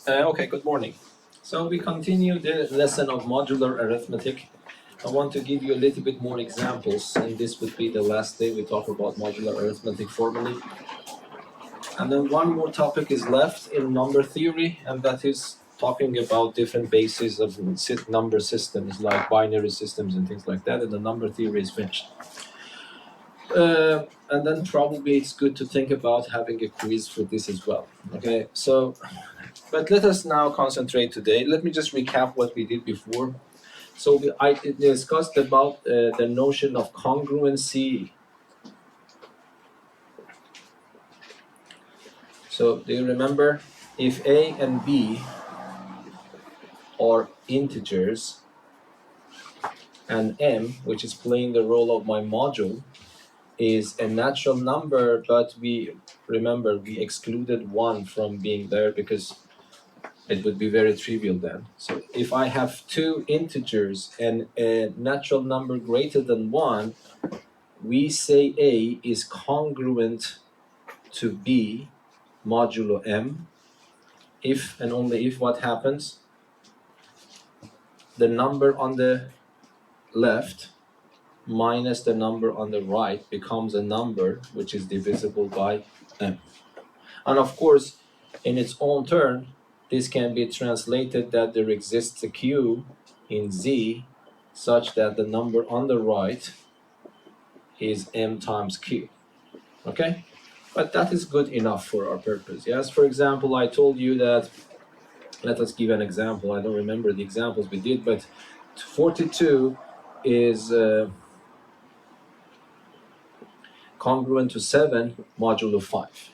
Okay, good morning. So we continue the lesson of modular arithmetic. I want to give you a little bit more examples, and this would be the last day we talk about modular arithmetic formally. And then one more topic is left in number theory, and that is talking about different bases of number systems like binary systems and things like that, and the number theory is finished. And then probably it's good to think about having a quiz for this as well. Okay, so but let us now concentrate today. Let me just recap what we did before. So I discussed about the notion of congruency. So do you remember, if A and B are integers and M, which is playing the role of my module, is a natural number, but we excluded 1 from being there because it would be very trivial then. So if I have two integers and a natural number greater than 1, we say A is congruent to B modulo M. If and only if what happens? The number on the left minus the number on the right becomes a number which is divisible by M. And of course, in its own turn, this can be translated that there exists a Q in Z such that the number on the right is M times Q. Okay? But that is good enough for our purpose. Yes, for example, I told you that, let us give an example. I don't remember the examples we did, but 42 is congruent to 7 modulo 5.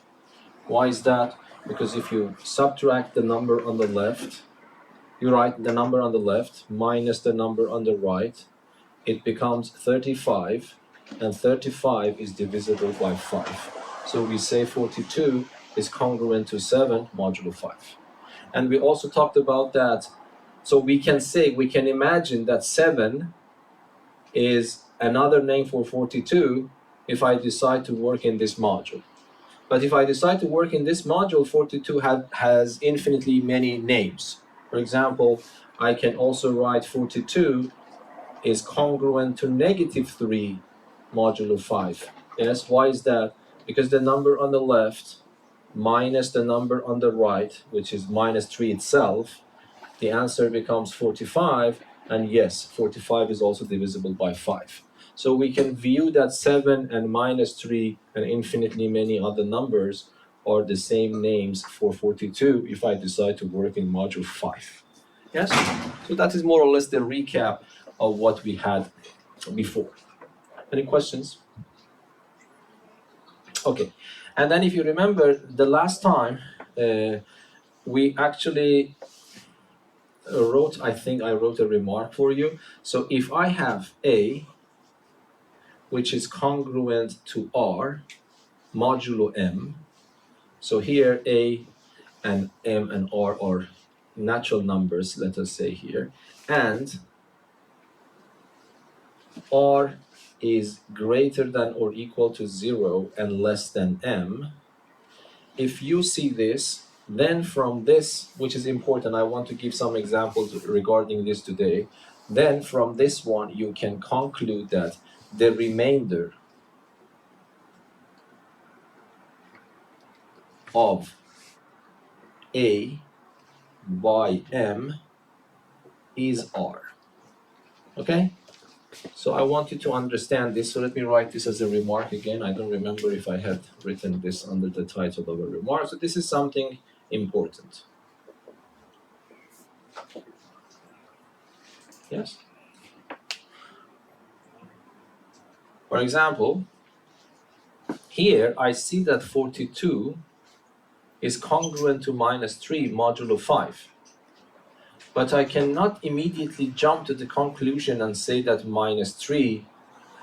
Why is that? Because if you subtract the number on the left, you write the number on the left minus the number on the right, it becomes 35, and 35 is divisible by 5. So we say 42 is congruent to 7 modulo 5. And we also talked about that. So we can imagine that 7 is another name for 42 if I decide to work in this module. But if I decide to work in this module, 42 has infinitely many names. For example, I can also write 42 is congruent to -3 modulo 5. Yes, why is that? Because the number on the left minus the number on the right, which is -3 itself, the answer becomes 45, and yes, 45 is also divisible by 5. So we can view that 7 and -3 and infinitely many other numbers are the same names for 42 if I decide to work in module 5. Yes? So that is more or less the recap of what we had before. Any questions? Okay. And then if you remember, the last time we actually I wrote a remark for you. So if I have A, which is congruent to R modulo M, so here A and M and R are natural numbers, let us say here, and R is greater than or equal to 0 and less than M. If you see this, then from this, which is important, I want to give some examples regarding this today, then from this one you can conclude that the remainder of A by M is R. Okay? So I want you to understand this. So let me write this as a remark again. I don't remember if I had written this under the title of a remark. So this is something important. Yes? For example, here I see that 42 is congruent to -3 modulo 5. But I cannot immediately jump to the conclusion and say that -3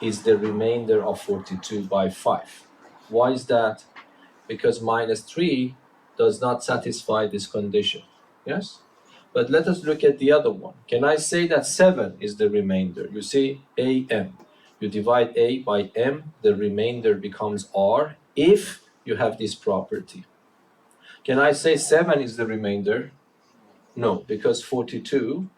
is the remainder of 42 by 5. Why is that? Because -3 does not satisfy this condition. Yes? But let us look at the other one. Can I say that 7 is the remainder? You see, AM. You divide A by M, the remainder becomes R if you have this property. Can I say 7 is the remainder? No, because 42,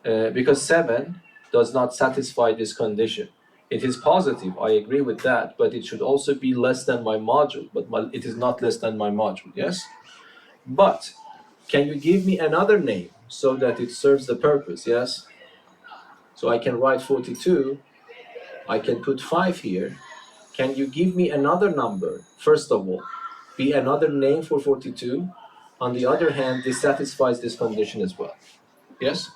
because 7 does not satisfy this condition. It is positive, I agree with that, but it should also be less than my module, but it is not less than my module, yes? But can you give me another name so that it serves the purpose, yes? So I can write 42, I can put 5 here. Can you give me another number, first of all, be another name for 42? On the other hand, this satisfies this condition as well. Yes?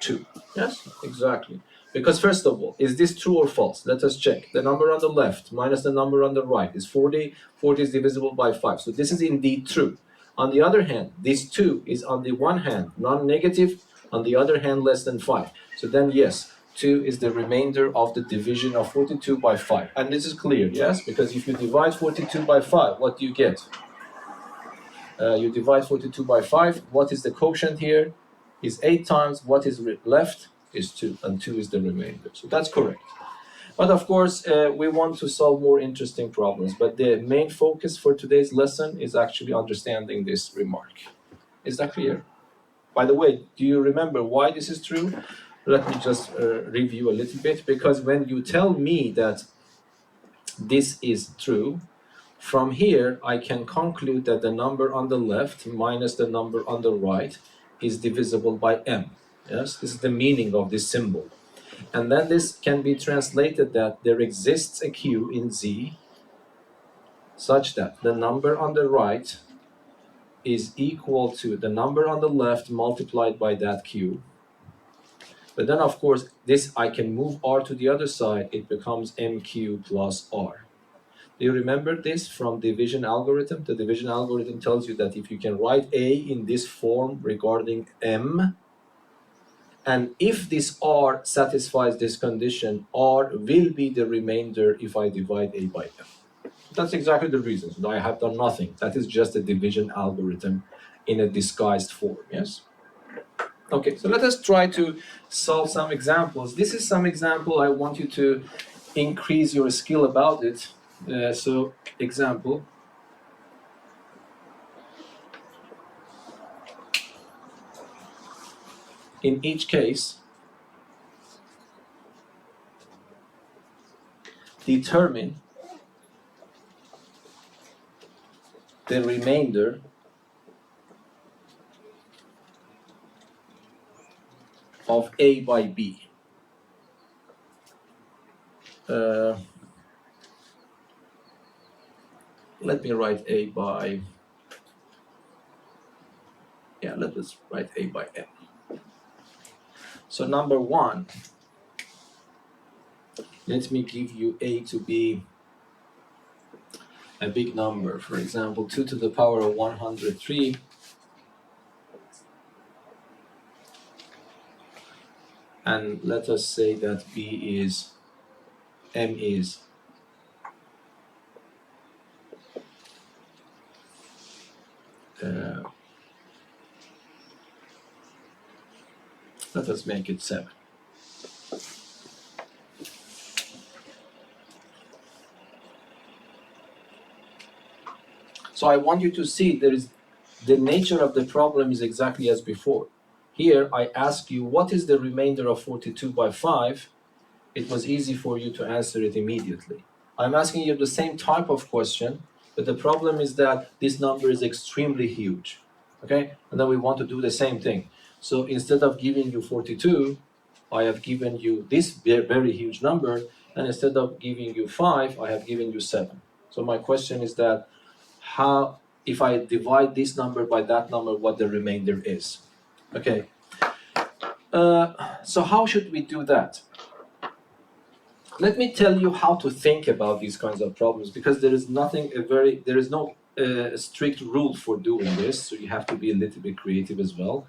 2. Yes, exactly. Because first of all, is this true or false? Let us check. The number on the left minus the number on the right is 40. 40 is divisible by 5. So this is indeed true. On the other hand, this 2 is on the one hand non-negative, on the other hand less than 5. So then yes, 2 is the remainder of the division of 42 by 5. And this is clear, yes? Because if you divide 42 by 5, what do you get? You divide 42 by 5. What is the quotient here? Is 8 times what is left is 2, and 2 is the remainder. So that's correct. But of course, we want to solve more interesting problems. But the main focus for today's lesson is actually understanding this remark. Is that clear? By the way, do you remember why this is true? Let me just review a little bit. Because when you tell me that this is true, from here, I can conclude that the number on the left minus the number on the right is divisible by m. Yes, this is the meaning of this symbol. And then this can be translated that there exists a q in Z such that the number on the right is equal to the number on the left multiplied by that q. But then, of course, this I can move r to the other side. It becomes mq plus r. Do you remember this from division algorithm? The division algorithm tells you that if you can write a in this form regarding m, and if this r satisfies this condition, r will be the remainder if I divide a by m. That's exactly the reason. I have done nothing. That is just a division algorithm in a disguised form, yes? Okay, so let us try to solve some examples. This is some example. I want you to increase your skill about it. So, example. In each case, determine the remainder of a by b. Let me write a by, let us write a by m. So number 1, let me give you a to be a big number. For example, 2 to the power of 103. And let us say that m is let us make it 7. So I want you to see the nature of the problem is exactly as before. Here I ask you what is the remainder of 42 by 5. It was easy for you to answer it immediately. I'm asking you the same type of question, but the problem is that this number is extremely huge. Okay? And then we want to do the same thing. So instead of giving you 42, I have given you this very huge number, and instead of giving you 5, I have given you 7. So my question is that how, if I divide this number by that number, what the remainder is. Okay. So how should we do that? Let me tell you how to think about these kinds of problems, because there is no strict rule for doing this, so you have to be a little bit creative as well.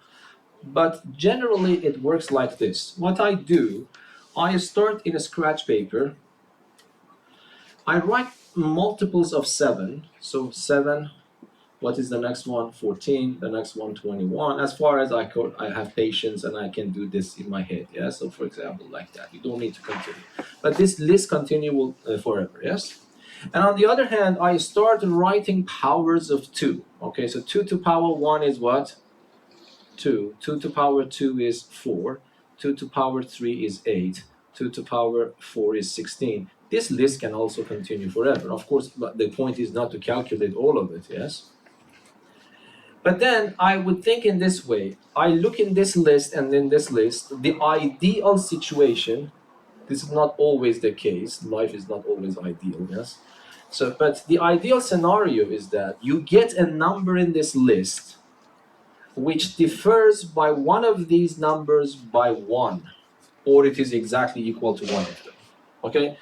But generally it works like this. What I do, I start in a scratch paper. I write multiples of 7. So 7, what is the next one? 14, the next one 21. As far as I have patience and I can do this in my head, yeah? So for example, like that. You don't need to continue. But this list continue forever, yes? And on the other hand, I start writing powers of 2. Okay, so 2 to power 1 is what? 2. 2 to power 2 is 4. 2 to power 3 is 8. 2 to power 4 is 16. This list can also continue forever. Of course, but the point is not to calculate all of it, yes? But then I would think in this way. I look in this list and in this list, the ideal situation, this is not always the case. Life is not always ideal, yes? So, but the ideal scenario is that you get a number in this list which differs by one of these numbers by 1, or it is exactly equal to one of them, okay?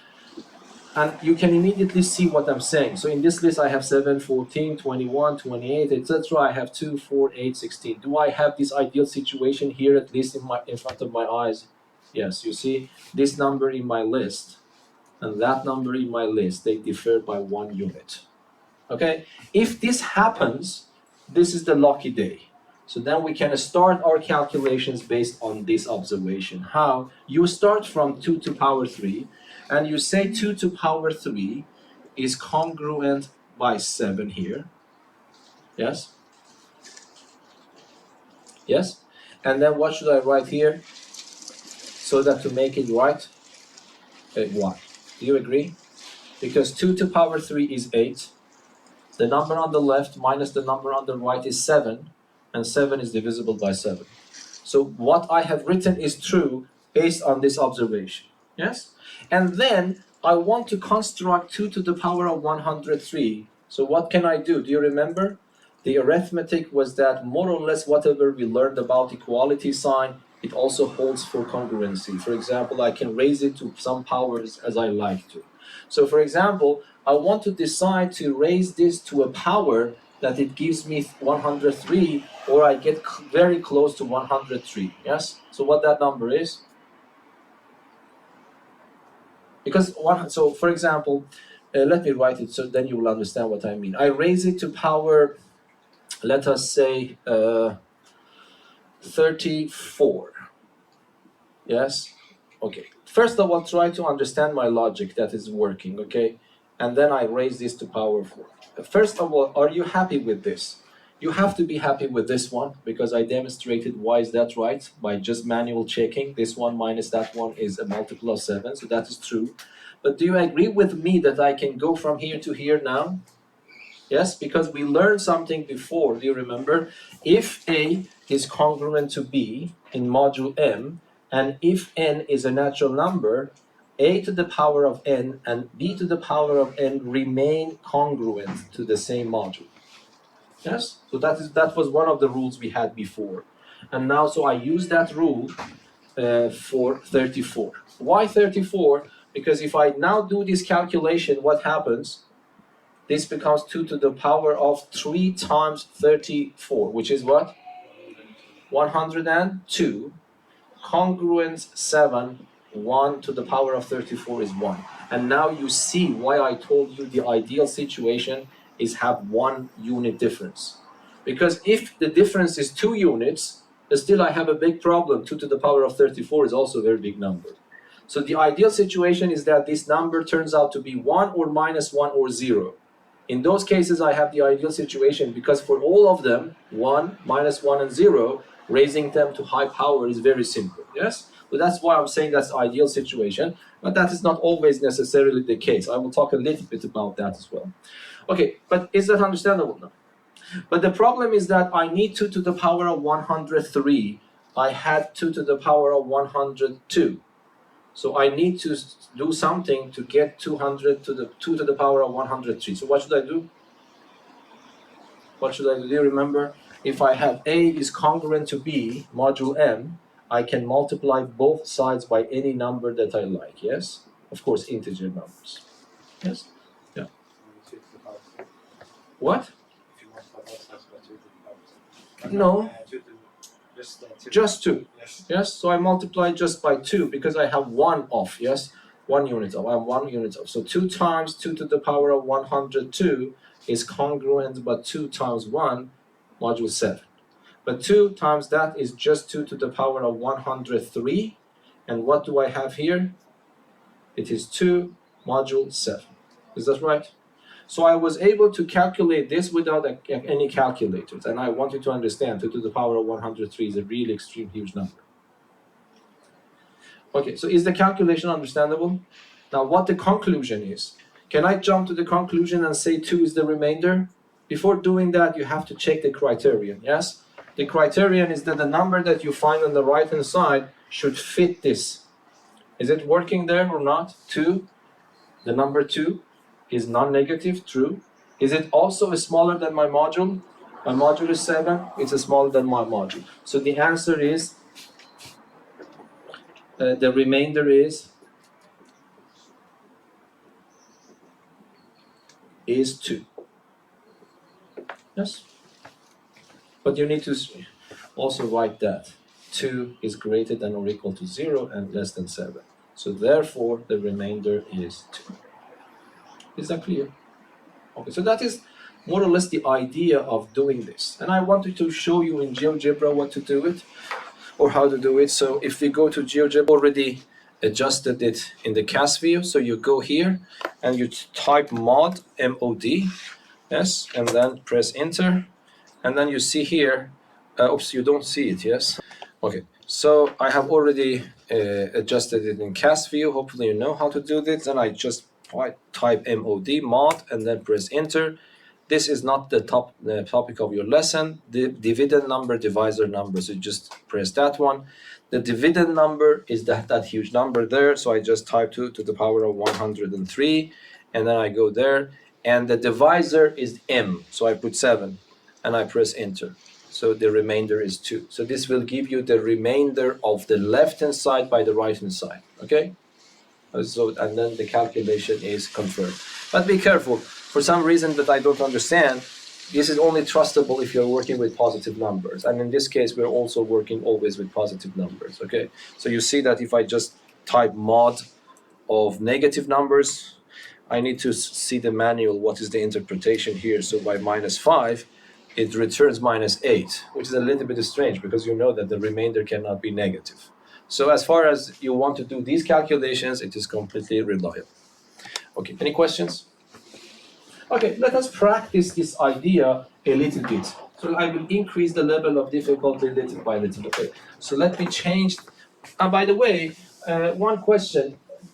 And you can immediately see what I'm saying. So in this list, I have 7, 14, 21, 28, etc. I have 2, 4, 8, 16. Do I have this ideal situation here, at least in front of my eyes? Yes, you see this number in my list and that number in my list, they differ by 1 unit. Okay? If this happens, this is the lucky day. So then we can start our calculations based on this observation. How? You start from 2 to power 3, and you say 2 to power 3 is congruent by 7 here. Yes? Yes? And then what should I write here? So that to make it right, why? Do you agree? Because 2 to power 3 is 8. The number on the left minus the number on the right is 7, and 7 is divisible by 7. So what I have written is true based on this observation. Yes? And then I want to construct 2 to the power of 103. So what can I do? Do you remember? The arithmetic was that more or less whatever we learned about equality sign, it also holds for congruency. For example, I can raise it to some powers as I like to. So for example, I want to decide to raise this to a power that it gives me 103, or I get very close to 103, yes? So what that number is? Because so for example, let me write it so then you will understand what I mean. I raise it to power, let us say, 34, yes? Okay, first of all, try to understand my logic that is working, okay? And then I raise this to power 4. First of all, are you happy with this? You have to be happy with this one, because I demonstrated why is that right by just manual checking. This one minus that one is a multiple of 7, so that is true. But do you agree with me that I can go from here to here now? Yes, because we learned something before, do you remember? If A is congruent to B in module M, and if n is a natural number, a to the power of n and b to the power of n remain congruent to the same module. Yes? So that was one of the rules we had before. And now, so I use that rule for 34. Why 34? Because if I now do this calculation, what happens? This becomes 2 to the power of 3 times 34, which is what? 102. Congruence 7, 1 to the power of 34 is 1. And now you see why I told you the ideal situation is have 1 unit difference. Because if the difference is 2 units, still I have a big problem. 2 to the power of 34 is also a very big number. So the ideal situation is that this number turns out to be 1 or minus 1 or 0. In those cases, I have the ideal situation, because for all of them, 1, minus 1, and 0, raising them to high power is very simple, yes? So that's why I'm saying that's the ideal situation, but that is not always necessarily the case. I will talk a little bit about that as well. Okay, but is that understandable now? But the problem is that I need 2 to the power of 103. I had 2 to the power of 102. So I need to do something to get 200 to the 2 to the power of 103. So what should I do? What should I do? Do you remember? If I have A is congruent to B, module M, I can multiply both sides by any number that I like, yes? Of course, integer numbers. Yes? Yeah. What? No. Just 2. Yes, so I multiply just by 2 because I have 1 off, yes? 1 unit off, I have 1 unit off. So 2 times 2 to the power of 102 is congruent, but 2 times 1, module 7. But 2 times that is just 2 to the power of 103. And what do I have here? It is 2 module 7. Is that right? So I was able to calculate this without any calculators. And I want you to understand 2 to the power of 103 is a really extreme huge number. Okay, so is the calculation understandable? Now what the conclusion is. Can I jump to the conclusion and say 2 is the remainder? Before doing that, you have to check the criterion, yes? The criterion is that the number that you find on the right-hand side should fit this. Is it working there or not? 2, the number 2 is non-negative, true. Is it also smaller than my module? My module is 7, it's smaller than my module. So the answer is, the remainder is 2. Yes? But you need to also write that 2 is greater than or equal to 0 and less than 7. So therefore, the remainder is 2. Is that clear? Okay, so that is more or less the idea of doing this. And I wanted to show you in GeoGebra what to do it, or how to do it. So if we go to GeoGebra, already adjusted it in the CAS view. So you go here and you type mod, M-O-D, yes, and then press enter. And then you see here, oops, you don't see it, yes? Okay, so I have already adjusted it in CAS view. Hopefully you know how to do this. And I just type MOD, mod, and then press enter. This is not the topic of your lesson, the dividend number, divisor number. So you just press that one. The dividend number is that huge number there. So I just type 2 to the power of 103, and then I go there. And the divisor is M, so I put 7, and I press enter. So the remainder is 2. So this will give you the remainder of the left-hand side by the right-hand side, okay? So, and then the calculation is confirmed. But be careful, for some reason that I don't understand, this is only trustable if you're working with positive numbers. And in this case, we're also working always with positive numbers, okay? So you see that if I just type mod of negative numbers, I need to see the manual, what is the interpretation here. So by -5, it returns -8, which is a little bit strange because you know that the remainder cannot be negative. So as far as you want to do these calculations, it is completely reliable. Okay, any questions? Okay, let us practice this idea a little bit. So I will increase the level of difficulty little by little. Okay, so let me change. By the way, one question.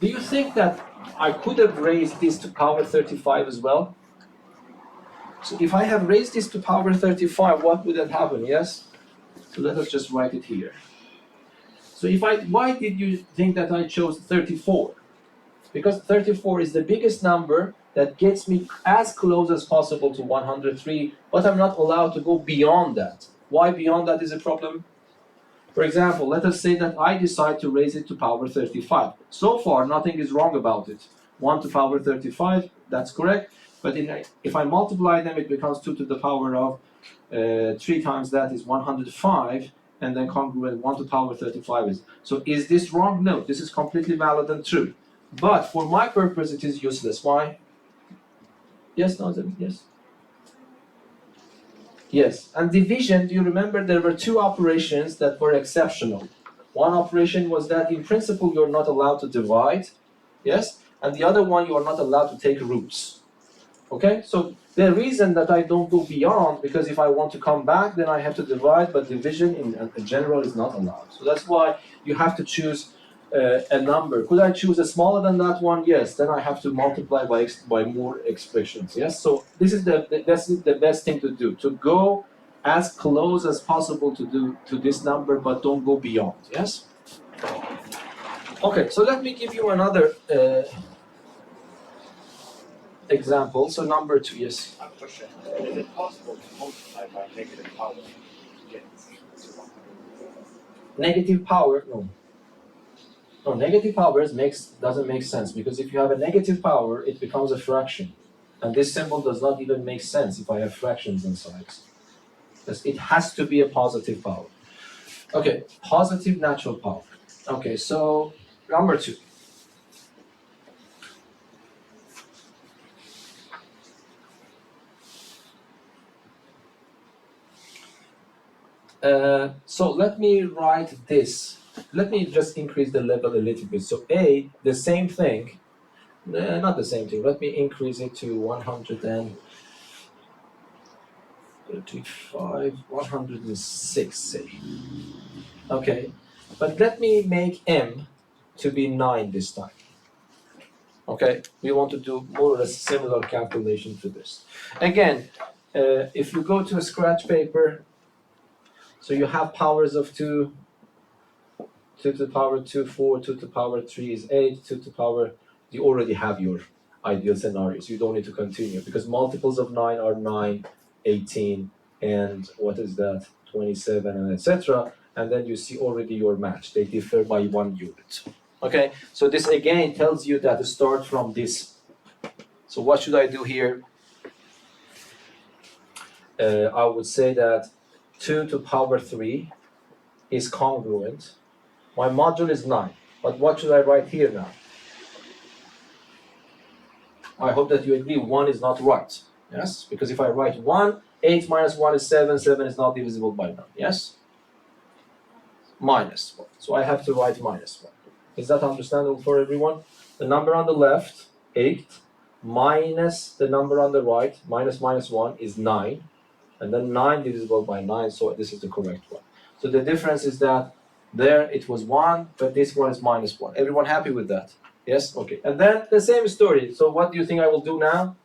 Do you think that I could have raised this to power 35 as well? So if I have raised this to power 35, what would have happened? Yes? So let us just write it here. So why did you think that I chose 34? Because 34 is the biggest number that gets me as close as possible to 103, but I'm not allowed to go beyond that. Why beyond that is a problem? For example, let us say that I decide to raise it to power 35. So far, nothing is wrong about it. 1 to power 35, that's correct. But if I multiply them, it becomes 2 to the power of 3 times that is 105, and then congruent 1 to power 35 is. So is this wrong? No, this is completely valid and true. But for my purpose, it is useless. Why? Yes, no, yes. Yes, and division, do you remember there were 2 operations that were exceptional? One operation was that in principle you're not allowed to divide, yes? And the other one, you are not allowed to take roots. Okay, so the reason that I don't go beyond, because if I want to come back, then I have to divide, but division in general is not allowed. So that's why you have to choose a number. Could I choose a smaller than that one? Yes, then I have to multiply by more expressions, yes? So this is the best thing to do, to go as close as possible to this number, but don't go beyond, yes? Okay, so let me give you another example. So number 2, yes? I have a question. Is it possible to multiply by negative power? Yes. Negative power, no. No, negative powers doesn't make sense, because if you have a negative power, it becomes a fraction. And this symbol does not even make sense if I have fractions inside. Because it has to be a positive power. Okay, positive natural power. Okay, so number 2. So let me write this. Let me just increase the level a little bit. So A, the same thing, not the same thing. Let me increase it to 135, 106, say. Okay, but let me make m to be 9 this time. Okay, we want to do more or less similar calculation to this. Again, if you go to a scratch paper, so you have powers of 2, 2 to the power 2, 4, 2 to the power 3 is 8, 2 to the power, you already have your ideal scenarios. You don't need to continue because multiples of 9 are 9, 18, and what is that, 27, and etc. And then you see already your match. They differ by 1 unit. Okay, so this again tells you that start from this. So what should I do here? I would say that 2 to the power 3 is congruent. My module is 9. But what should I write here now? I hope that you agree 1 is not right. Yes? Because if I write 1, 8 minus 1 is 7. 7 is not divisible by 9. Yes? Minus 1. So I have to write minus 1. Is that understandable for everyone? The number on the left, 8, minus the number on the right, minus 1, is 9. And then 9 divisible by 9, so this is the correct one. So the difference is that there it was 1, but this one is minus 1. Everyone happy with that? Yes? Okay. And then the same story. So what do you think I will do now?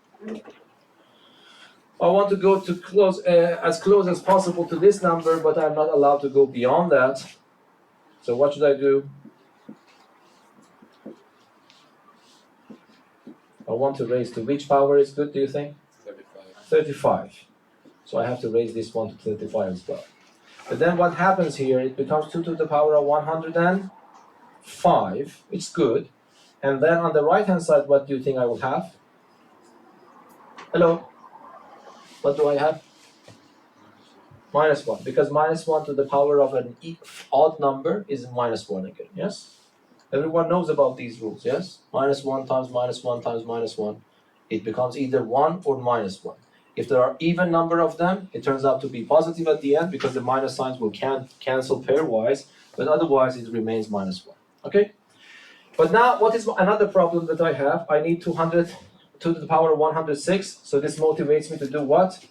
I want to go to as close as possible to this number, but I'm not allowed to go beyond that. So what should I do? I want to raise to which power is good, do you think? 35. 35. So I have to raise this one to 35 as well. But then what happens here, it becomes 2 to the power of 105. It's good. And then on the right-hand side, what do you think I will have? Hello? What do I have? Minus 1. Because minus 1 to the power of an odd number is minus 1 again, yes? Everyone knows about these rules, yes? Minus 1 times minus 1 times minus 1. It becomes either 1 or minus 1. If there are even number of them, it turns out to be positive at the end because the minus signs will cancel pairwise, but otherwise it remains minus 1. Okay? But now, what is another problem that I have? I need 2 to the power of 106, so this motivates me to do what?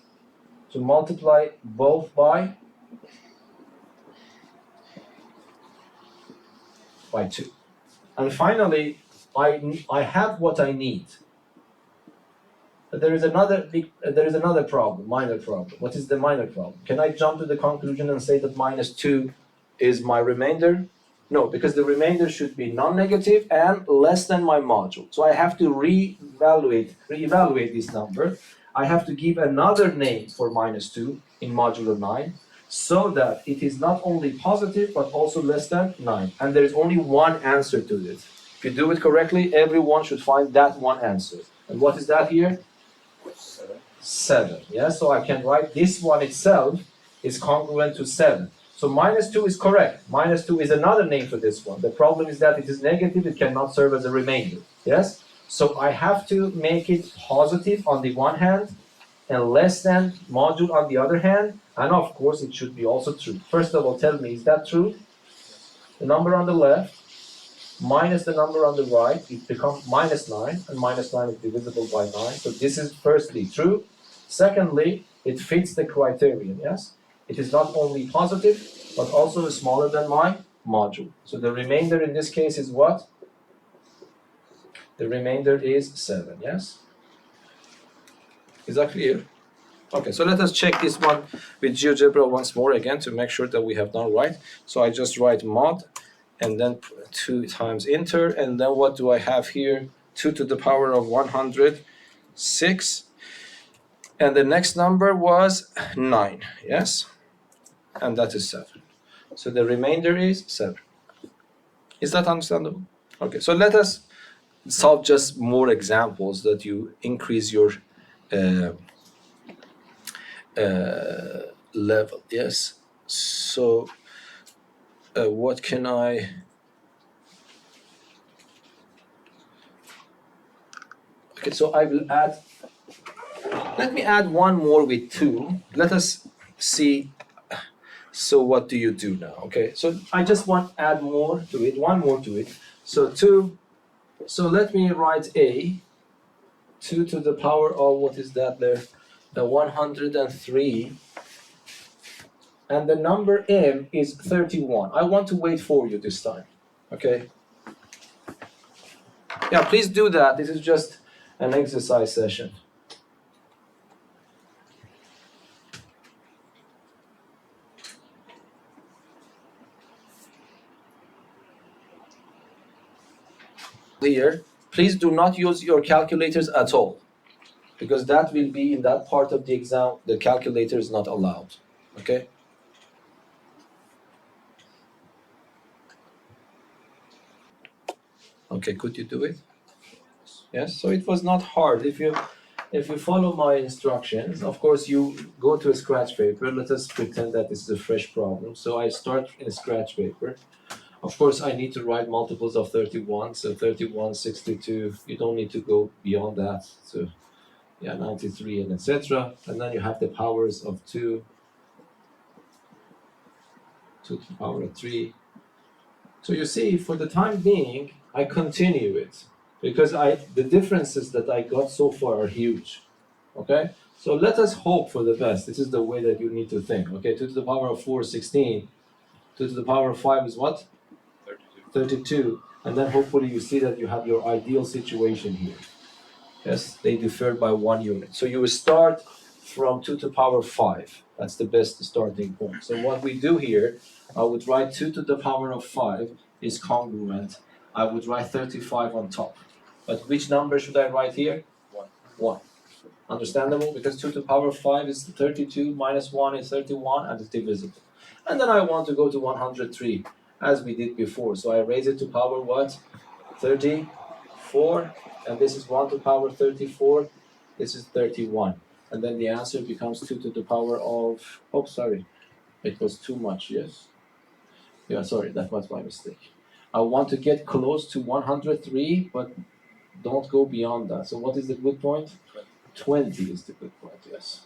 To multiply both by 2. And finally, I have what I need. But there is another problem, minor problem. What is the minor problem? Can I jump to the conclusion and say that minus 2 is my remainder? No, because the remainder should be non-negative and less than my module. So I have to reevaluate this number. I have to give another name for minus 2 in modulo 9 so that it is not only positive but also less than 9. And there is only one answer to it. If you do it correctly, everyone should find that one answer. And what is that here? 7. Yeah, so I can write this one itself is congruent to 7. So minus 2 is correct. Minus 2 is another name for this one. The problem is that it is negative, it cannot serve as a remainder. Yes? So I have to make it positive on the one hand and less than module on the other hand. And of course, it should be also true. First of all, tell me, is that true? The number on the left minus the number on the right, it becomes minus 9, and minus 9 is divisible by 9. So this is firstly true. Secondly, it fits the criterion, yes? It is not only positive, but also smaller than my module. So the remainder in this case is what? The remainder is 7, yes? Is that clear? Okay, so let us check this one with GeoGebra once more again to make sure that we have done right. So I just write mod and then 2 times enter, and then what do I have here? 2 to the power of 106, and the next number was 9, yes? And that is 7. So the remainder is 7. Is that understandable? Okay, so let us solve just more examples that you increase your level, yes? So what can I... Okay, so I will add, let me add one more with 2. Let us see, so what do you do now? Okay, so I just want to add more to it, one more to it. So 2 So let me write A, 2 to the power of, what is that there? The 103. And the number M is 31. I want to wait for you this time, okay? Yeah, please do that. This is just an exercise session. Here, please do not use your calculators at all, because that will be in that part of the exam, the calculator is not allowed, okay? Okay, could you do it? Yes, so it was not hard. If you follow my instructions, of course you go to a scratch paper. Let us pretend that this is a fresh problem. So I start in a scratch paper. Of course, I need to write multiples of 31. So 31, 62, you don't need to go beyond that. So yeah, 93 and etc. And then you have the powers of 2 to the power of 3. So you see, for the time being, I continue it because the differences that I got so far are huge. Okay? So let us hope for the best. This is the way that you need to think. Okay, 2 to the power of 4 is 16. 2 to the power of 5 is what? 32. And then hopefully you see that you have your ideal situation here. Yes, they differ by 1 unit. So you will start from 2 to the power 5. That's the best starting point. So what we do here, I would write 2 to the power of 5 is congruent. I would write 35 on top. But which number should I write here? 1. Understandable? Because 2 to the power of 5 is 32, minus 1 is 31, and it's divisible. And then I want to go to 103, as we did before. So I raise it to power what? 34, and this is 1 to the power 34, this is 31. And then the answer becomes 2 to the power of, oh, sorry, it was too much, yes? Yeah, sorry, that was my mistake. I want to get close to 103, but don't go beyond that. So what is the good point? 20 is the good point, yes.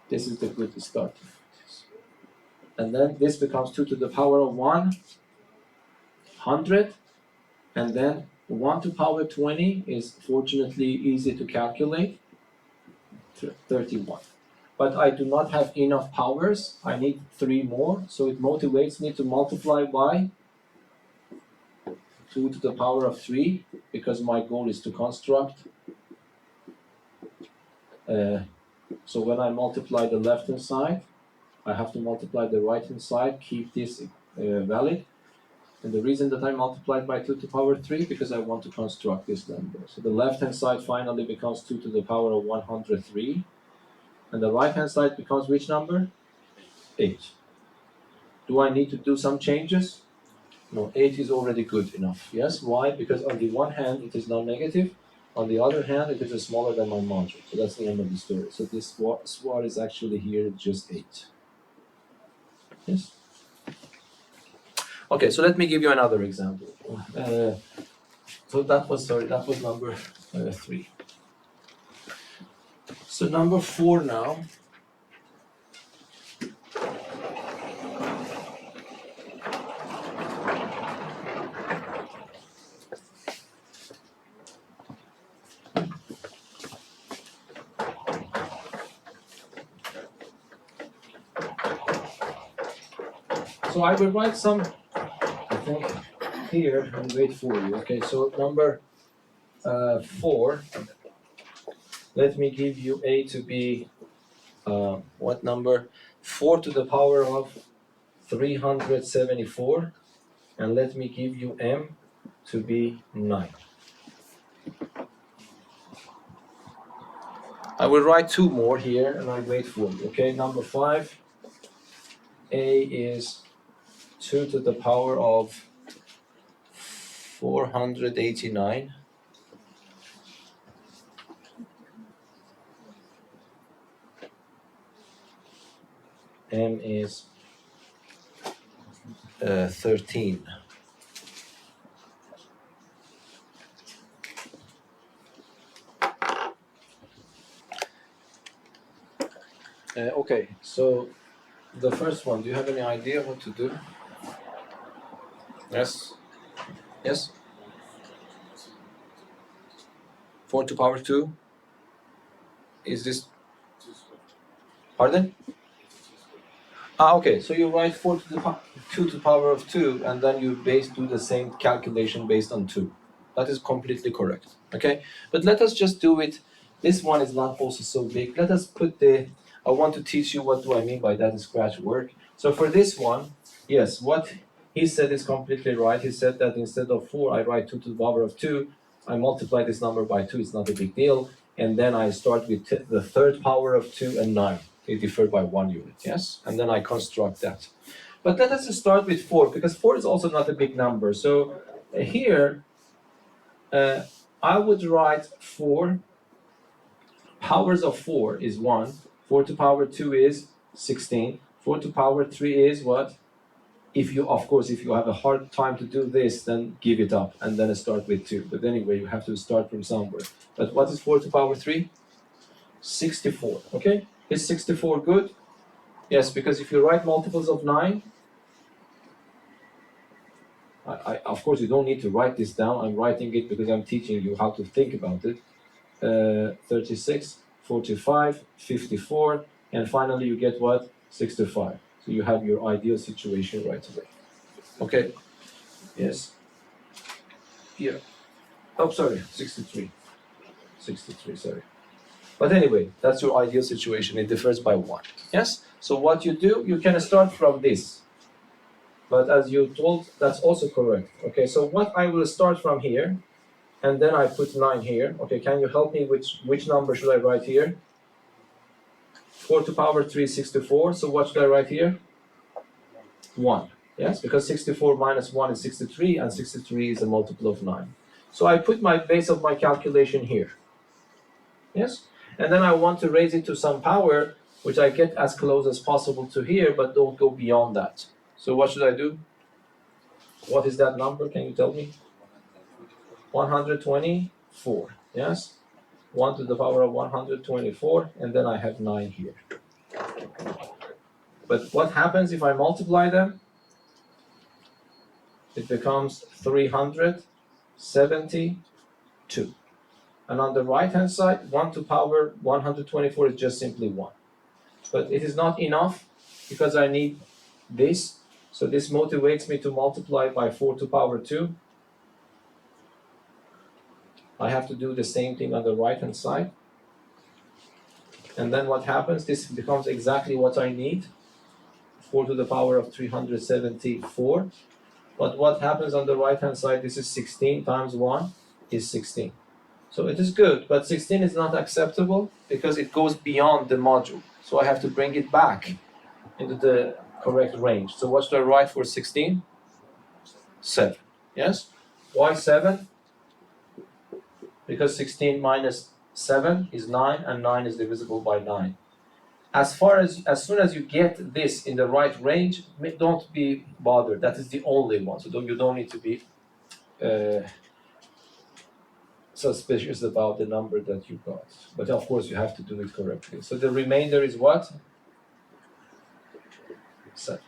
This is the good starting point. And then this becomes 2 to the power of 100, and then 1 to the power 20 is fortunately easy to calculate, 31. But I do not have enough powers, I need 3 more, so it motivates me to multiply by 2 to the power of 3, because my goal is to construct. So when I multiply the left hand side, I have to multiply the right hand side, keep this valid. And the reason that I multiplied by 2 to the power 3, because I want to construct this number. So the left hand side finally becomes 2 to the power of 103. And the right hand side becomes which number? 8. Do I need to do some changes? No, 8 is already good enough. Yes, why? Because on the one hand it is non-negative, on the other hand it is smaller than my module. So that's the end of the story. So this SWAR is actually here just 8. Yes? Okay, so let me give you another example. So that was number 3. So number 4 now. So I will write some, I think, here and wait for you. Okay, so number 4. Let me give you A to be what number? 4 to the power of 374, and let me give you M to be 9. I will write 2 more here and I wait for you. Okay, number 5. A is 2 to the power of 489. M is 13. Okay, so the first one, do you have any idea what to do? Yes? Yes? 4 to the power 2? Is this, pardon? Okay, so you write 4 to the 2 to the power of 2, and then you do the same calculation based on 2. That is completely correct, okay? But let us just do it. This one is not also so big. Let us put I want to teach you what do I mean by that in scratch work. So for this one, yes, what he said is completely right. He said that instead of 4, I write 2 to the power of 2. I multiply this number by 2, it's not a big deal. And then I start with the third power of 2 and 9. They differ by 1 unit, yes? And then I construct that. But let us just start with 4, because 4 is also not a big number. So here, I would write 4. Powers of 4 is 1. 4 to the power 2 is 16. 4 to the power 3 is what? If you have a hard time to do this, then give it up and then start with 2. But anyway, you have to start from somewhere. But what is 4 to the power 3? 64, okay? Is 64 good? Yes, because if you write multiples of 9, of course you don't need to write this down. I'm writing it because I'm teaching you how to think about it. 36, 45, 54, and finally you get what? 65. So you have your ideal situation right away. Okay? Yes. Here. Oh, sorry, 63. 63, sorry. But anyway, that's your ideal situation. It differs by 1. Yes? So what you do, you can start from this. But as you told, that's also correct. Okay, so what I will start from here, and then I put 9 here. Okay, can you help me? Which number should I write here? 4 to the power 3 is 64. So what should I write here? 1. Yes, because 64 minus 1 is 63, and 63 is a multiple of 9. So I put my base of my calculation here. Yes? And then I want to raise it to some power, which I get as close as possible to here, but don't go beyond that. So what should I do? What is that number? Can you tell me? 124. Yes? 1 to the power of 124, and then I have 9 here. But what happens if I multiply them? It becomes 372. And on the right-hand side, 1 to the power 124 is just simply 1. But it is not enough because I need this. So this motivates me to multiply by 4 to the power 2. I have to do the same thing on the right-hand side. And then what happens? This becomes exactly what I need. 4 to the power of 374. But what happens on the right-hand side? This is 16 times 1 is 16. So it is good, but 16 is not acceptable because it goes beyond the module. So I have to bring it back into the correct range. So what should I write for 16? 7. Yes? Why 7? Because 16 minus 7 is 9, and 9 is divisible by 9. As soon as you get this in the right range, don't be bothered. That is the only one. So you don't need to be suspicious about the number that you got. But of course, you have to do it correctly. So the remainder is what? 7.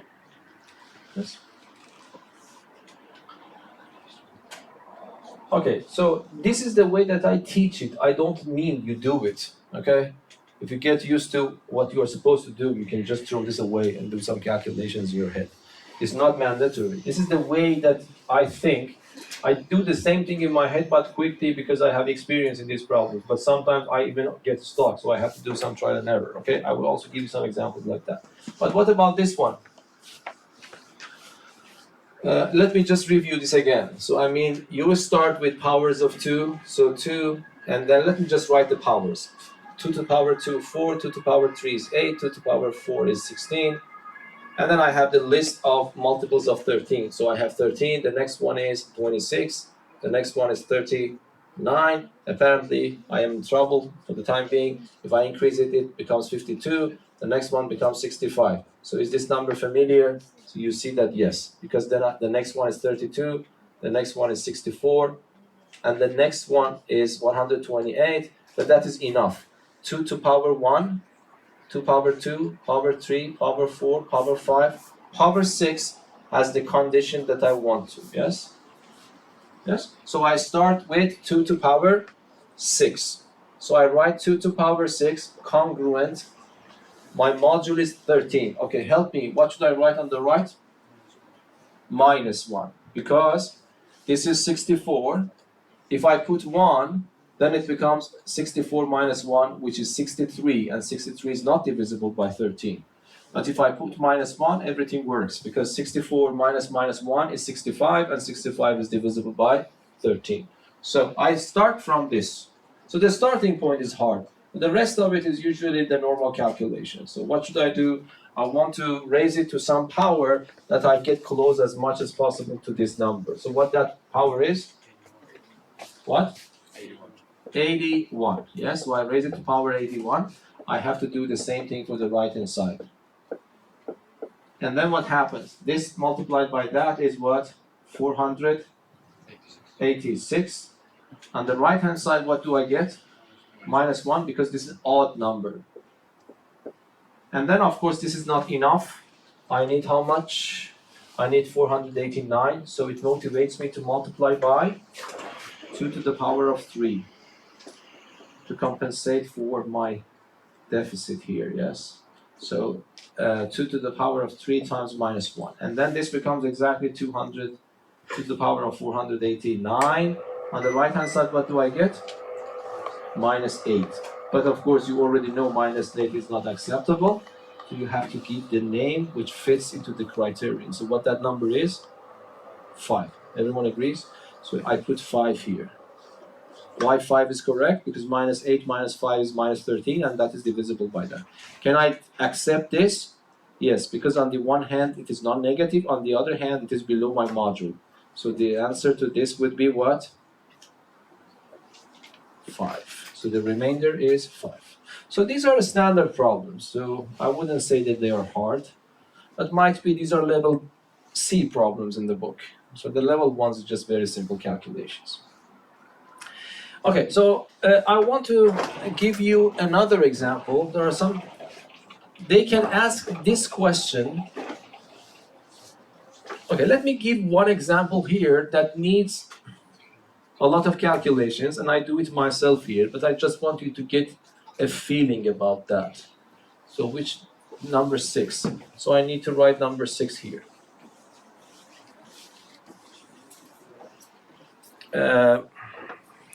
Yes. Okay, so this is the way that I teach it. I don't mean you do it, okay? If you get used to what you are supposed to do, you can just throw this away and do some calculations in your head. It's not mandatory. This is the way that I think. I do the same thing in my head, but quickly because I have experience in these problems. But sometimes I even get stuck, so I have to do some trial and error, okay? I will also give you some examples like that. But what about this one? Let me just review this again. So I mean, you will start with powers of 2, so 2, and then let me just write the powers. 2 to the power 2, 4, 2 to the power 3 is 8, 2 to the power 4 is 16, and then I have the list of multiples of 13. So I have 13, the next one is 26, the next one is 39. Apparently, I am in trouble for the time being. If I increase it, it becomes 52, the next one becomes 65. So is this number familiar? So you see that yes, because then the next one is 32, the next one is 64, and the next one is 128, but that is enough. 2 to power 1, 2 power 2, power 3, power 4, power 5, power 6 has the condition that I want to, yes? Yes? So I start with 2 to power 6. So I write 2 to the power 6 congruent. My module is 13. Okay, help me. What should I write on the right? Minus 1. Because this is 64. If I put 1, then it becomes 64 minus 1, which is 63. And 63 is not divisible by 13. But if I put minus 1, everything works. Because 64 minus 1 is 65. And 65 is divisible by 13. So I start from this. So the starting point is hard. The rest of it is usually the normal calculation. So what should I do? I want to raise it to some power that I get close as much as possible to this number. So what that power is? What? 81. Yes, so I raise it to power 81. I have to do the same thing for the right hand side. And then what happens? This multiplied by that is what? 486. On the right hand side, what do I get? Minus 1, because this is an odd number. And then, of course, this is not enough. I need how much? I need 489. So it motivates me to multiply by 2 to the power of 3 to compensate for my deficit here, yes? So 2 to the power of 3 times minus 1. And then this becomes exactly 200 to the power of 489. On the right-hand side, what do I get? Minus 8. But of course, you already know minus 8 is not acceptable. So you have to give the name which fits into the criterion. So what that number is? 5. Everyone agrees? So I put 5 here. Why 5 is correct? Because minus 8 minus 5 is minus 13, and that is divisible by that. Can I accept this? Yes, because on the one hand, it is non-negative. On the other hand, it is below my module. So the answer to this would be what? 5. So the remainder is 5. So these are the standard problems. So I wouldn't say that they are hard, but might be these are level C problems in the book. So the level ones are just very simple calculations. Okay, so I want to give you another example. There are some, they can ask this question. Okay, let me give one example here that needs a lot of calculations, and I do it myself here, but I just want you to get a feeling about that. So which number 6? So I need to write number 6 here.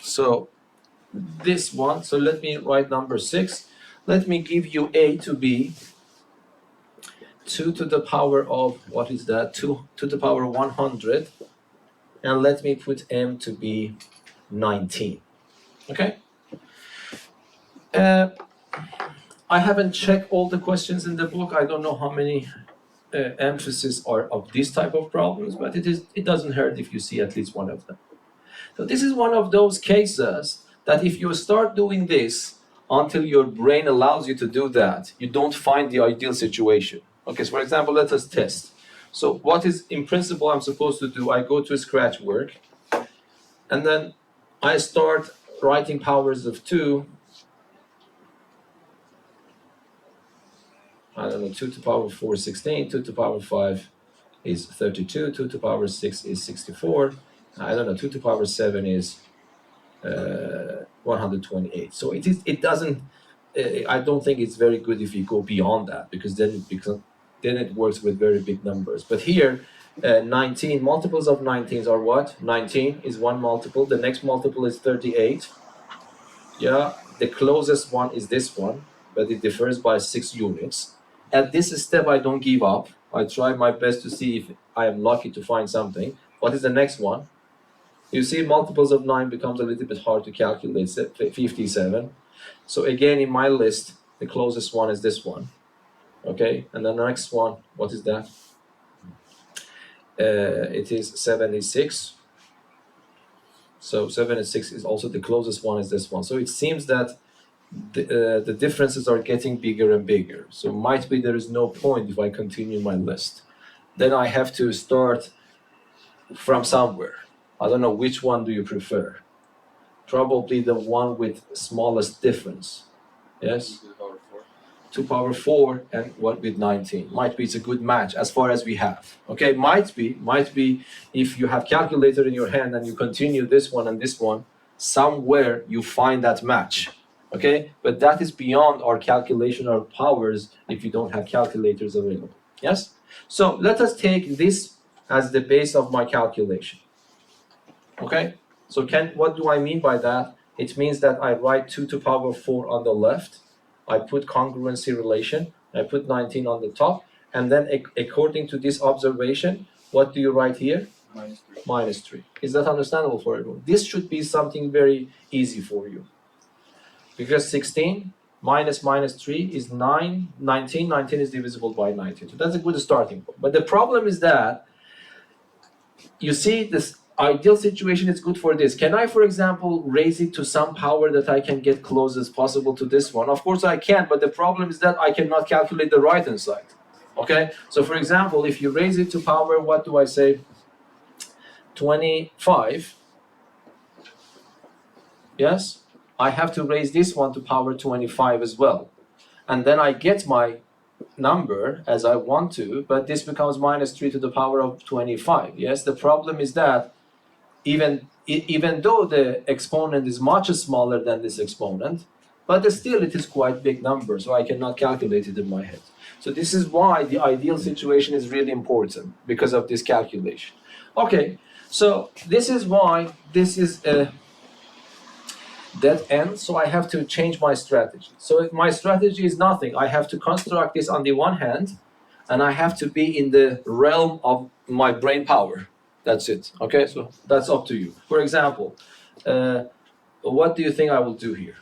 So this one, so let me write number 6. Let me give you A to be 2 to the power of, what is that? 2 to the power 100. And let me put M to be 19. Okay? I haven't checked all the questions in the book. I don't know how many emphasis are of this type of problems, but it doesn't hurt if you see at least one of them. So this is one of those cases that if you start doing this until your brain allows you to do that, you don't find the ideal situation. Okay, so for example, let us test. So what is, in principle, I'm supposed to do? I go to scratch work, and then I start writing powers of 2. I don't know, 2 to the power 4 is 16, 2 to the power 5 is 32, 2 to the power 6 is 64. I don't know, 2 to the power 7 is 128. So it doesn't, I don't think it's very good if you go beyond that, because then it works with very big numbers. But here, 19, multiples of 19s are what? 19 is one multiple. The next multiple is 38. Yeah, the closest one is this one, but it differs by 6 units. At this step, I don't give up. I try my best to see if I am lucky to find something. What is the next one? You see, multiples of 9 becomes a little bit hard to calculate, 57. So again, in my list, the closest one is this one. Okay, and the next one, what is that? It is 76. So 76 is also the closest one is this one. So it seems that the differences are getting bigger and bigger. So might be there is no point if I continue my list. Then I have to start from somewhere. I don't know, which one do you prefer? Probably the one with smallest difference. Yes? 2 power 4 and what with 19. Might be it's a good match as far as we have. Okay, might be if you have calculator in your hand and you continue this one and this one, somewhere you find that match. Okay, but that is beyond our calculation or powers if you don't have calculators available. Yes? So let us take this as the base of my calculation. Okay? So what do I mean by that? It means that I write 2 to the power 4 on the left. I put congruency relation. I put 19 on the top. And then according to this observation, what do you write here? -3. -3. Is that understandable for everyone? This should be something very easy for you. Because 16 minus -3 is 9, 19, 19 is divisible by 19. So that's a good starting point. But the problem is that, you see, this ideal situation is good for this. Can I, for example, raise it to some power that I can get close as possible to this one? Of course I can, but the problem is that I cannot calculate the right-hand side. Okay? So for example, if you raise it to power, what do I say? 25. Yes? I have to raise this one to power 25 as well. And then I get my number as I want to, but this becomes -3 to the power of 25. Yes, the problem is that even though the exponent is much smaller than this exponent, but still it is quite big number, so I cannot calculate it in my head. So this is why the ideal situation is really important, because of this calculation. Okay, so this is why this is a dead end, so I have to change my strategy. So my strategy is nothing. I have to construct this on the one hand, and I have to be in the realm of my brain power. That's it. Okay, so that's up to you. For example, what do you think I will do here?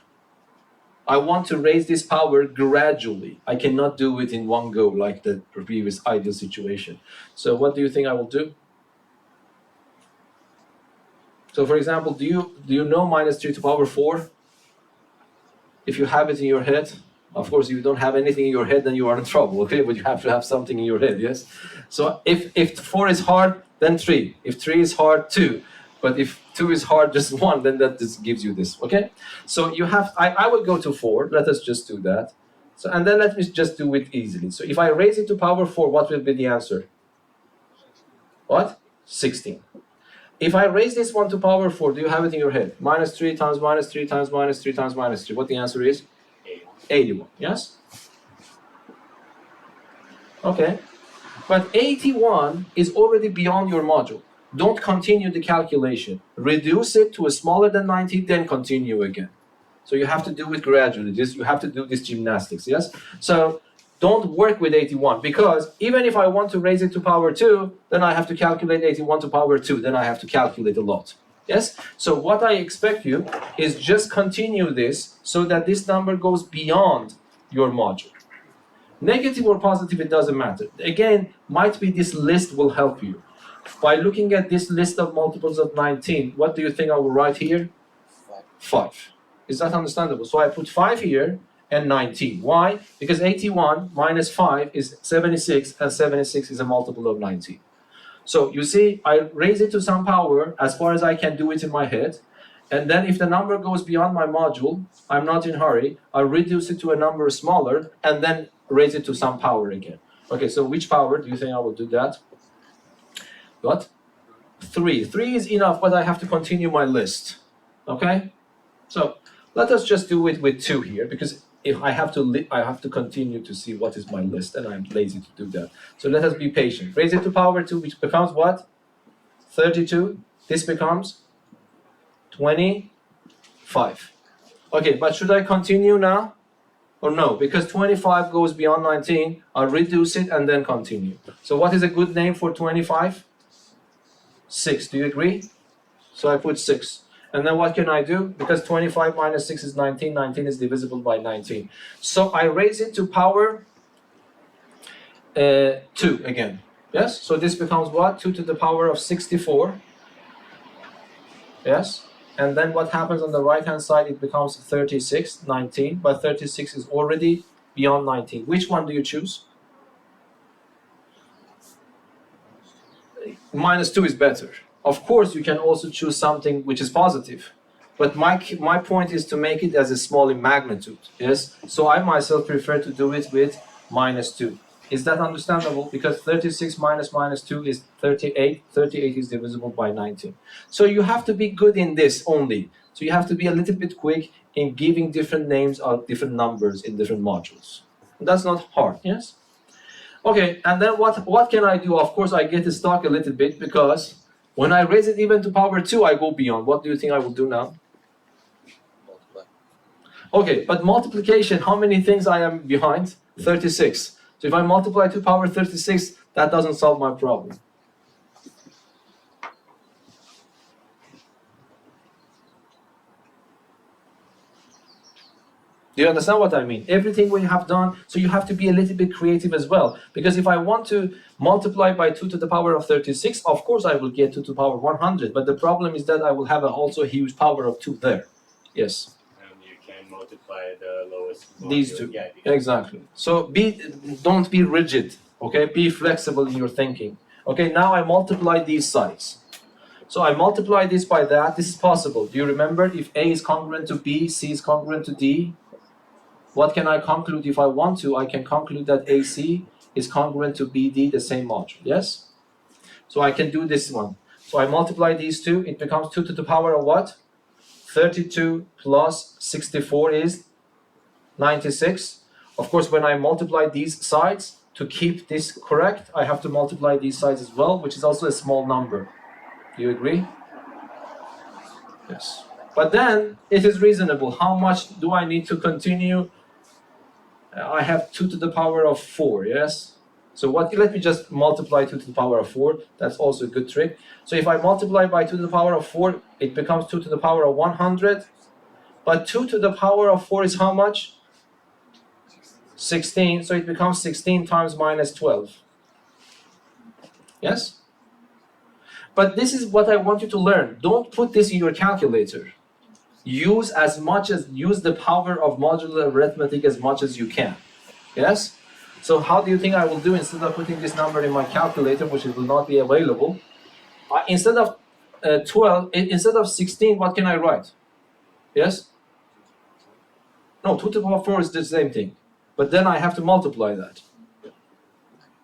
I want to raise this power gradually. I cannot do it in one go like the previous ideal situation. So what do you think I will do? So for example, do you know -3 to the power 4? If you have it in your head, of course, if you don't have anything in your head, then you are in trouble, okay? But you have to have something in your head, yes? So if 4 is hard, then 3. If 3 is hard, 2. But if 2 is hard, just 1, then that just gives you this, okay? So you have, I will go to 4. Let us just do that. So, and then let me just do it easily. So if I raise it to power 4, what will be the answer? What? 16. If I raise this one to power 4, do you have it in your head? -3 times -3 times -3 times -3. What the answer is? 81. Yes? Okay. But 81 is already beyond your module. Don't continue the calculation. Reduce it to a smaller than 90, then continue again. So you have to do it gradually. You have to do this gymnastics, yes? So don't work with 81, because even if I want to raise it to power 2, then I have to calculate 81 to power 2. Then I have to calculate a lot. Yes? So what I expect you is just continue this so that this number goes beyond your module. Negative or positive, it doesn't matter. Again, might be this list will help you. By looking at this list of multiples of 19, what do you think I will write here? 5. Is that understandable? So I put 5 here and 19. Why? Because 81 minus 5 is 76, and 76 is a multiple of 19. So you see, I raise it to some power as far as I can do it in my head, and then if the number goes beyond my module, I'm not in a hurry, I reduce it to a number smaller, and then raise it to some power again. Okay, so which power do you think I will do that? What? 3. 3 is enough, but I have to continue my list. Okay? So let us just do it with 2 here, because if I have to continue to see what is my list, and I'm lazy to do that. So let us be patient. Raise it to power 2, which becomes what? 32. This becomes 25. Okay, but should I continue now? Or no? Because 25 goes beyond 19, I'll reduce it and then continue. So what is a good name for 25? 6. Do you agree? So I put 6. And then what can I do? Because 25 minus 6 is 19. 19 is divisible by 19. So I raise it to power 2 again. Yes? So this becomes what? 2 to the power of 64. Yes? And then what happens on the right-hand side? It becomes 36, 19. But 36 is already beyond 19. Which one do you choose? -2 is better. Of course, you can also choose something which is positive. But my point is to make it as a small in magnitude. Yes? So I myself prefer to do it with -2. Is that understandable? Because 36 minus -2 is 38. 38 is divisible by 19. So you have to be good in this only. So you have to be a little bit quick in giving different names of different numbers in different modules. That's not hard, yes? Okay, and then what can I do? Of course, I get stuck a little bit because when I raise it even to power 2, I go beyond. What do you think I will do now? Multiply. Okay, but multiplication, how many things I am behind? 36. So if I multiply to power 36, that doesn't solve my problem. Do you understand what I mean? Everything we have done, so you have to be a little bit creative as well. Because if I want to multiply by 2 to the power of 36, of course I will get 2 to the power 100. But the problem is that I will have also a huge power of 2 there. Yes? You can multiply the lowest module. These two. Yeah, Exactly. So don't be rigid, okay? Be flexible in your thinking. Okay, now I multiply these sides. So I multiply this by that. This is possible. Do you remember if A is congruent to B, C is congruent to D? What can I conclude if I want to? I can conclude that AC is congruent to BD, the same module, yes? So I can do this one. So I multiply these two, it becomes 2 to the power of what? 32 plus 64 is 96. Of course, when I multiply these sides, to keep this correct, I have to multiply these sides as well, which is also a small number. Do you agree? Yes. But then, it is reasonable. How much do I need to continue? I have 2 to the power of 4, yes? So let me just multiply 2 to the power of 4. That's also a good trick. So if I multiply by 2 to the power of 4, it becomes 2 to the power of 100. But 2 to the power of 4 is how much? 16. So it becomes 16 times minus 12. Yes? But this is what I want you to learn. Don't put this in your calculator. Use the power of modular arithmetic as much as you can. Yes? So how do you think I will do instead of putting this number in my calculator, which will not be available? Instead of instead of 16, what can I write? Yes? No, 2 to the power 4 is the same thing. But then I have to multiply that.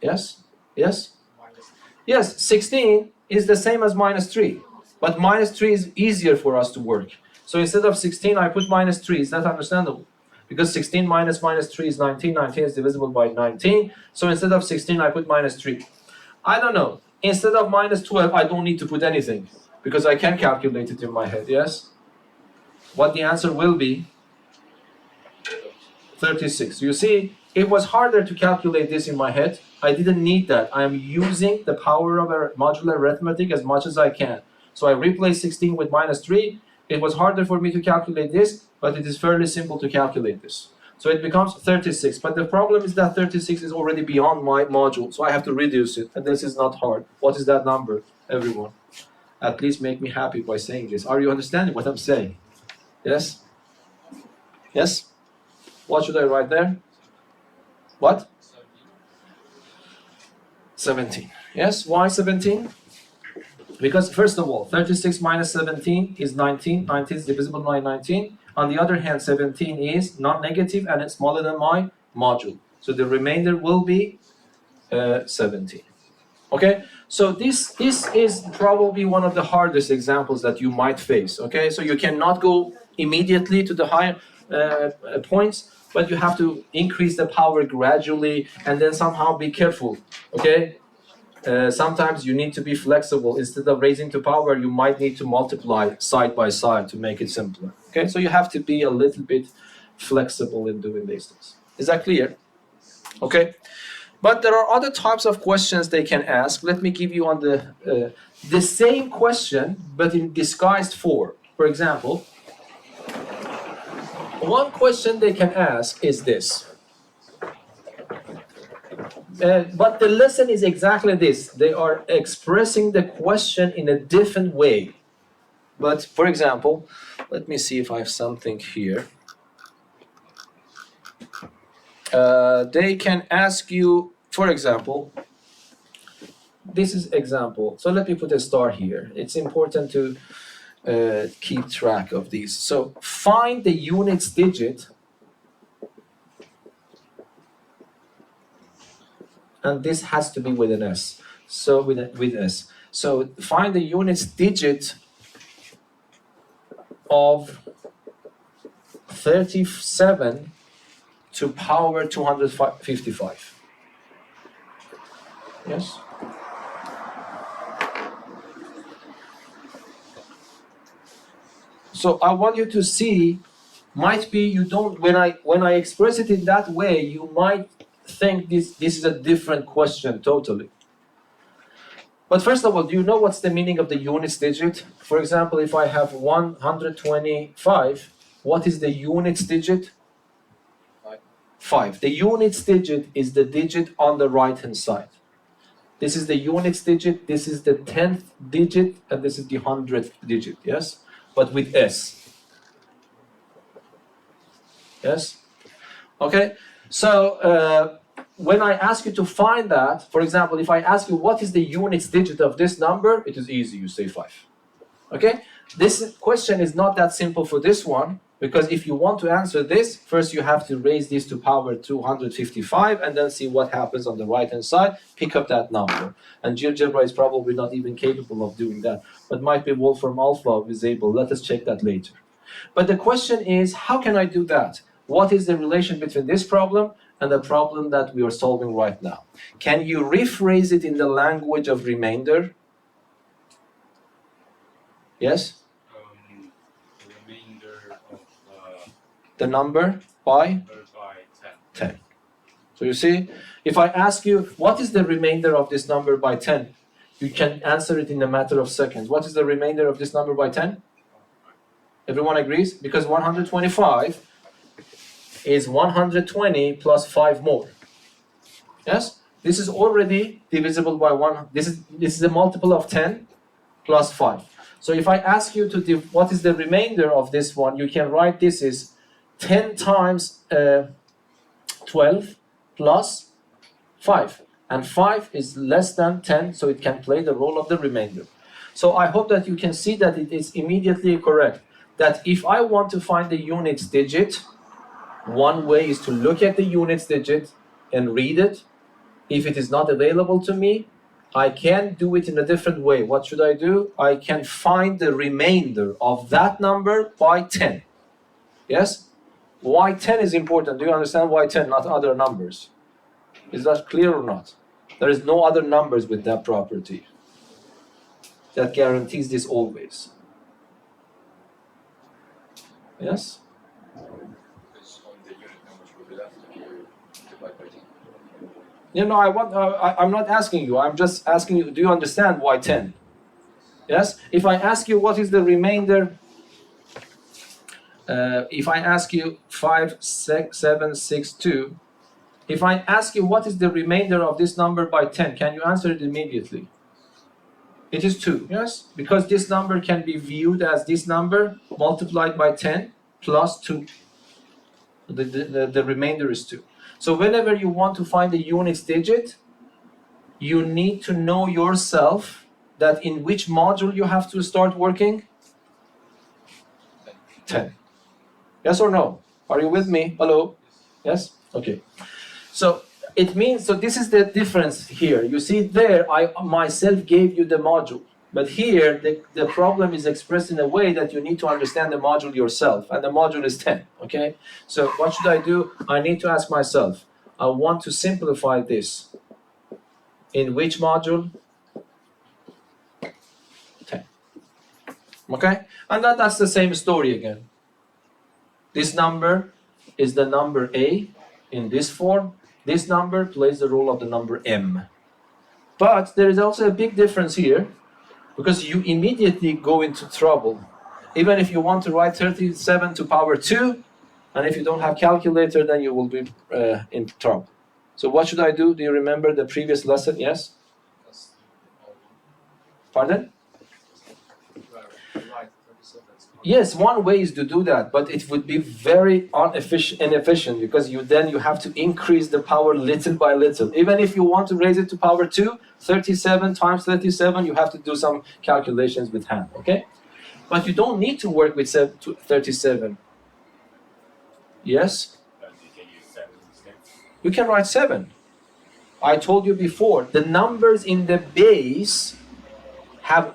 Yes? Yes? Yes, 16 is the same as minus 3. But minus 3 is easier for us to work. So instead of 16, I put minus 3. Is that understandable? Because 16 minus 3 is 19. 19 is divisible by 19. So instead of 16, I put minus 3. I don't know. Instead of minus 12, I don't need to put anything. Because I can calculate it in my head, yes? What the answer will be? 36. You see, it was harder to calculate this in my head. I didn't need that. I am using the power of modular arithmetic as much as I can. So I replaced 16 with minus 3. It was harder for me to calculate this, but it is fairly simple to calculate this. So it becomes 36. But the problem is that 36 is already beyond my module, so I have to reduce it. And this is not hard. What is that number, everyone? At least make me happy by saying this. Are you understanding what I'm saying? Yes? Yes? What should I write there? What? 17. Yes, why 17? Because first of all, 36 minus 17 is 19. 19 is divisible by 19. On the other hand, 17 is non-negative and it's smaller than my module. So the remainder will be 17. Okay, so this is probably one of the hardest examples that you might face. Okay, so you cannot go immediately to the higher points, but you have to increase the power gradually and then somehow be careful. Okay, sometimes you need to be flexible. Instead of raising to power, you might need to multiply side by side to make it simpler. Okay, so you have to be a little bit flexible in doing these things. Is that clear? Okay. But there are other types of questions they can ask. Let me give you on the same question, but in disguised form. For example, one question they can ask is this. But the lesson is exactly this. They are expressing the question in a different way. But for example, let me see if I have something here. They can ask you, for example, this is example. So let me put a star here. It's important to keep track of these. So find the units digit, and this has to be with an S. So with S. So find the units digit of 37 to power 255. Yes? So I want you to see, might be you don't, when I express it in that way, you might think this is a different question totally. But first of all, do you know what's the meaning of the units digit? For example, if I have 125, what is the units digit? 5. The units digit is the digit on the right hand side. This is the units digit, this is the 10th digit, and this is the 100th digit, yes? But with S. Yes? Okay? So, when I ask you to find that, for example, if I ask you what is the units digit of this number, it is easy, you say 5. Okay? This question is not that simple for this one, because if you want to answer this, first you have to raise this to power 255 and then see what happens on the right hand side, pick up that number. And GeoGebra is probably not even capable of doing that, but might be Wolfram Alpha is able. Let us check that later. But the question is, how can I do that? What is the relation between this problem and the problem that we are solving right now? Can you rephrase it in the language of remainder? Yes? The remainder of the number by 10. So you see, if I ask you, what is the remainder of this number by 10? You can answer it in a matter of seconds. What is the remainder of this number by 10? Everyone agrees? Because 125 is 120 plus 5 more. Yes? This is already divisible by 1. This is a multiple of 10 plus 5. So if I ask you to what is the remainder of this one, you can write this is 10 times 12 plus 5. And 5 is less than 10, so it can play the role of the remainder. So I hope that you can see that it is immediately correct. That if I want to find the units digit, one way is to look at the units digit and read it. If it is not available to me, I can do it in a different way. What should I do? I can find the remainder of that number by 10. Yes? Why 10 is important? Do you understand why 10, not other numbers? Is that clear or not? There is no other numbers with that property that guarantees this always. Yes? Because on the unit numbers will be left if you divide by 10. You know, I'm not asking you. I'm just asking you, do you understand why 10? Yes? If I ask you what is the remainder, if I ask you 5, 6, 7, 6, 2, if I ask you what is the remainder of this number by 10, can you answer it immediately? It is 2, yes? Because this number can be viewed as this number multiplied by 10 plus 2. The remainder is 2. So whenever you want to find the units digit, you need to know yourself that in which module you have to start working? 10. Yes or no? Are you with me? Hello? Yes? Okay. So it means, so this is the difference here. You see there, I myself gave you the module. But here, the problem is expressed in a way that you need to understand the module yourself. And the module is 10, okay? So what should I do? I need to ask myself, I want to simplify this. In which module? 10. Okay? And that's the same story again. This number is the number A in this form. This number plays the role of the number M. But there is also a big difference here, because you immediately go into trouble. Even if you want to write 37 to power 2, and if you don't have calculator, then you will be in trouble. So what should I do? Do you remember the previous lesson? Yes? Pardon? Yes, one way is to do that, but it would be very inefficient, because you have to increase the power little by little. Even if you want to raise it to power 2, 37 times 37, you have to do some calculations with hand, okay? But you don't need to work with 37. Yes? You can write 7. I told you before, the numbers in the base have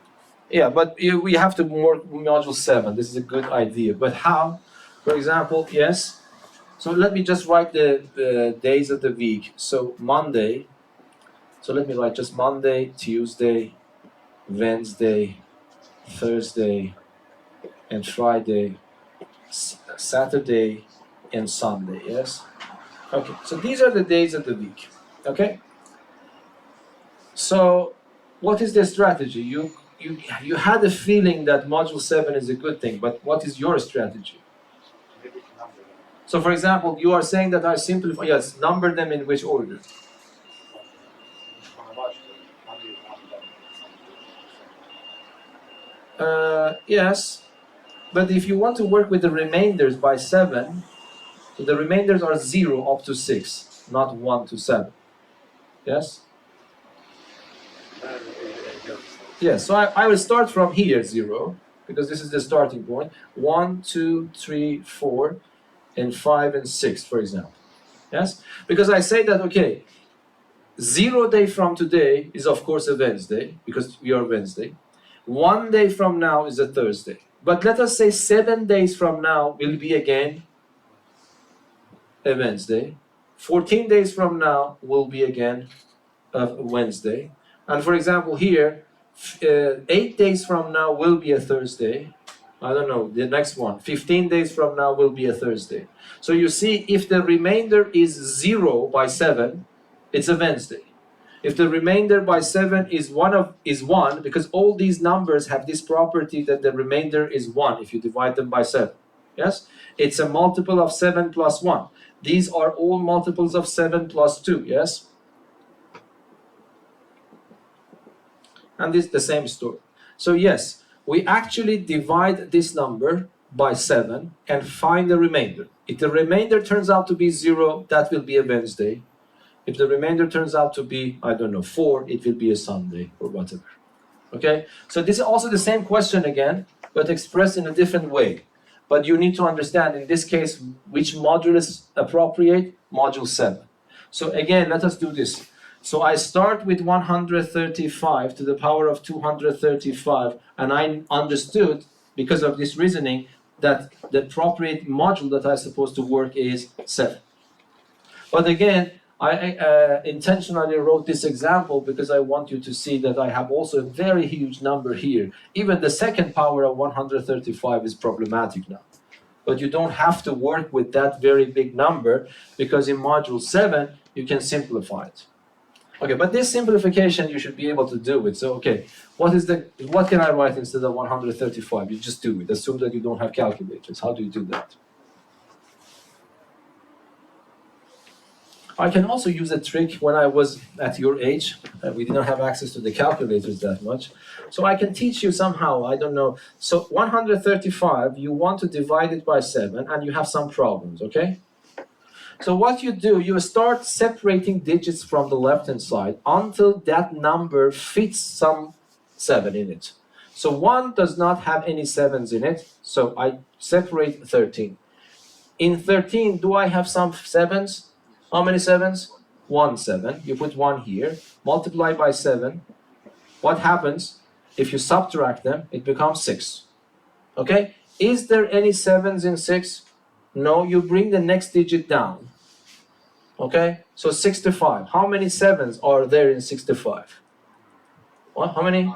Yeah, but we have to work module 7. This is a good idea. But how? For example, yes. So let me just write the days of the week. So Monday. So let me write just Monday, Tuesday, Wednesday, Thursday, and Friday, Saturday, and Sunday. Yes. Okay. So these are the days of the week. Okay. So what is the strategy? You had a feeling that module 7 is a good thing, but what is your strategy? Maybe we can number them. So for example, you are saying that I simplify, yes, number them in which order? Chronologically, Monday is one, then Yes, but if you want to work with the remainders by 7, so the remainders are 0 up to 6, not 1 to 7. Yes? Yes, so I will start from here, 0, because this is the starting point. 1, 2, 3, 4, and 5 and 6, for example. Yes? Because I say that, okay, 0 day from today is of course a Wednesday, because we are Wednesday. 1 day from now is a Thursday. But let us say 7 days from now will be again a Wednesday. 14 days from now will be again a Wednesday. And for example here, 8 days from now will be a Thursday. I don't know, the next one. 15 days from now will be a Thursday. So you see, if the remainder is 0 by 7, it's a Wednesday. If the remainder by 7 is 1, because all these numbers have this property that the remainder is 1 if you divide them by 7. Yes? It's a multiple of 7 plus 1. These are all multiples of 7 plus 2. Yes? And this is the same story. So yes, we actually divide this number by 7 and find the remainder. If the remainder turns out to be 0, that will be a Wednesday. If the remainder turns out to be, I don't know, 4, it will be a Sunday or whatever. Okay? So this is also the same question again, but expressed in a different way. But you need to understand, in this case, which module is appropriate? Module 7. So again, let us do this. So I start with 135 to the power of 235, and I understood, because of this reasoning, that the appropriate module that I'm supposed to work is 7. But again, I intentionally wrote this example because I want you to see that I have also a very huge number here. Even the second power of 135 is problematic now. But you don't have to work with that very big number, because in module 7, you can simplify it. Okay, but this simplification, you should be able to do it. So, okay, what can I write instead of 135? You just do it. Assume that you don't have calculators. How do you do that? I can also use a trick. When I was at your age, we didn't have access to the calculators that much. So I can teach you somehow, I don't know. So 135, you want to divide it by 7, and you have some problems, okay? So what you do, you start separating digits from the left-hand side until that number fits some 7 in it. So 1 does not have any 7s in it, so I separate 13. In 13, do I have some 7s? How many 7s? 1 7. You put 1 here, multiply by 7. What happens? If you subtract them, it becomes 6. Okay? Is there any 7s in 6? No, you bring the next digit down. Okay? So 65. How many 7s are there in 65? What? How many?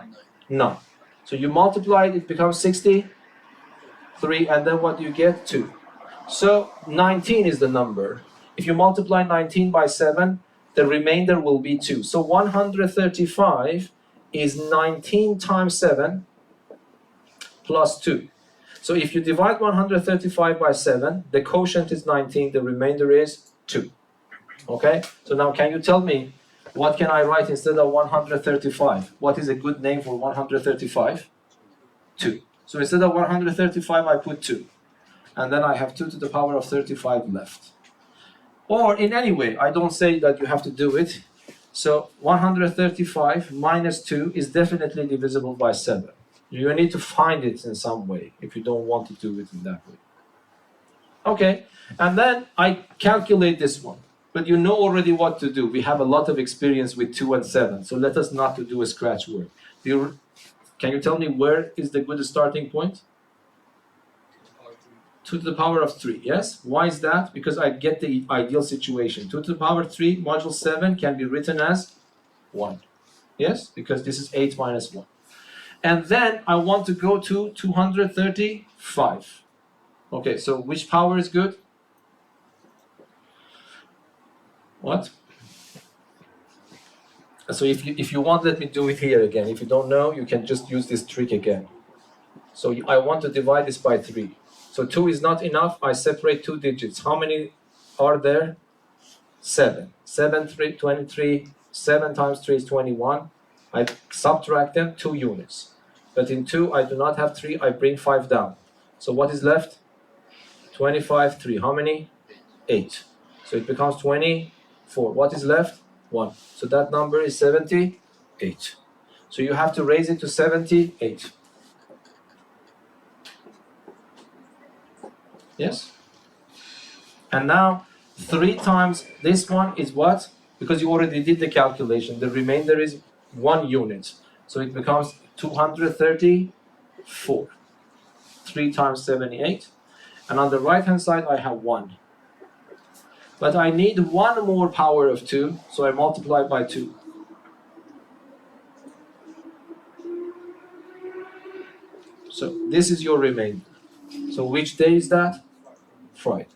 None. So you multiply it, it becomes 63, and then what do you get? 2. So 19 is the number. If you multiply 19 by 7, the remainder will be 2. So 135 is 19 times 7 plus 2. So if you divide 135 by 7, the quotient is 19, the remainder is 2. Okay? So now can you tell me, what can I write instead of 135? What is a good name for 135? 2. So instead of 135, I put 2. And then I have 2 to the power of 35 left. Or in any way, I don't say that you have to do it. So 135 minus 2 is definitely divisible by 7. You need to find it in some way if you don't want to do it in that way. Okay, and then I calculate this one. But you know already what to do. We have a lot of experience with 2 and 7, so let us not to do a scratch work. Can you tell me where is the good starting point? 2 to the power of 3, yes? Why is that? Because I get the ideal situation. 2 to the power 3 modulo 7 can be written as 1. Yes? Because this is 8 minus 1. And then I want to go to 235. Okay, so which power is good? What? So if you want, let me do it here again. If you don't know, you can just use this trick again. So I want to divide this by 3. So 2 is not enough. I separate 2 digits. How many are there? 7. 7, 3, 23. 7 times 3 is 21. I subtract them 2 units. But in 2, I do not have 3. I bring 5 down. So what is left? 25, 3. How many? 8. So it becomes 24. What is left? 1. So that number is 78. So you have to raise it to 78. Yes? And now 3 times this one is what? Because you already did the calculation. The remainder is 1 unit. So it becomes 234. 3 times 78. And on the right hand side I have 1. But I need 1 more power of 2, so I multiply by 2. So this is your remainder. So which day is that? Friday.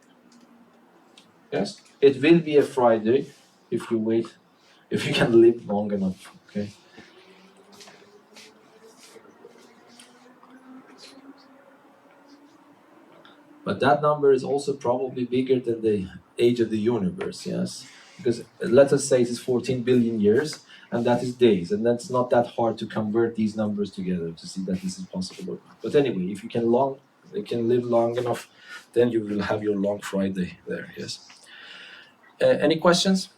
Yes? It will be a Friday if you wait, if you can live long enough. Okay? But that number is also probably bigger than the age of the universe, yes? Because let us say it is 14 billion years, and that is days, and that's not that hard to convert these numbers together to see that this is possible or not. But anyway, if you can live long enough, then you will have your long Friday there, yes? Any questions?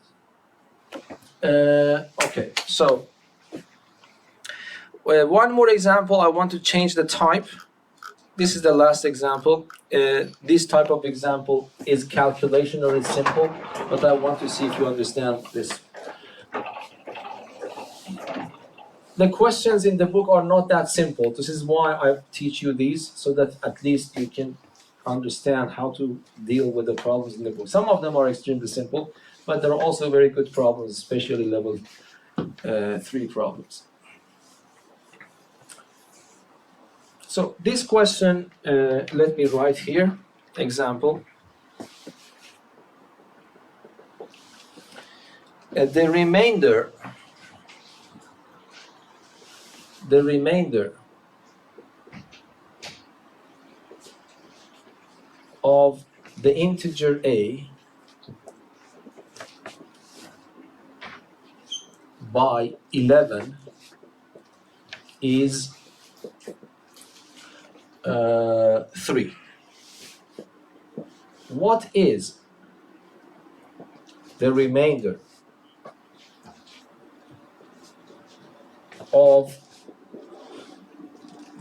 Okay, so one more example. I want to change the type. This is the last example. This type of example is calculation or is simple, but I want to see if you understand this. The questions in the book are not that simple. This is why I teach you these, so that at least you can understand how to deal with the problems in the book. Some of them are extremely simple, but there are also very good problems, especially level 3 problems. So this question, let me write here, example. The remainder of the integer a by 11 is 3. What is the remainder of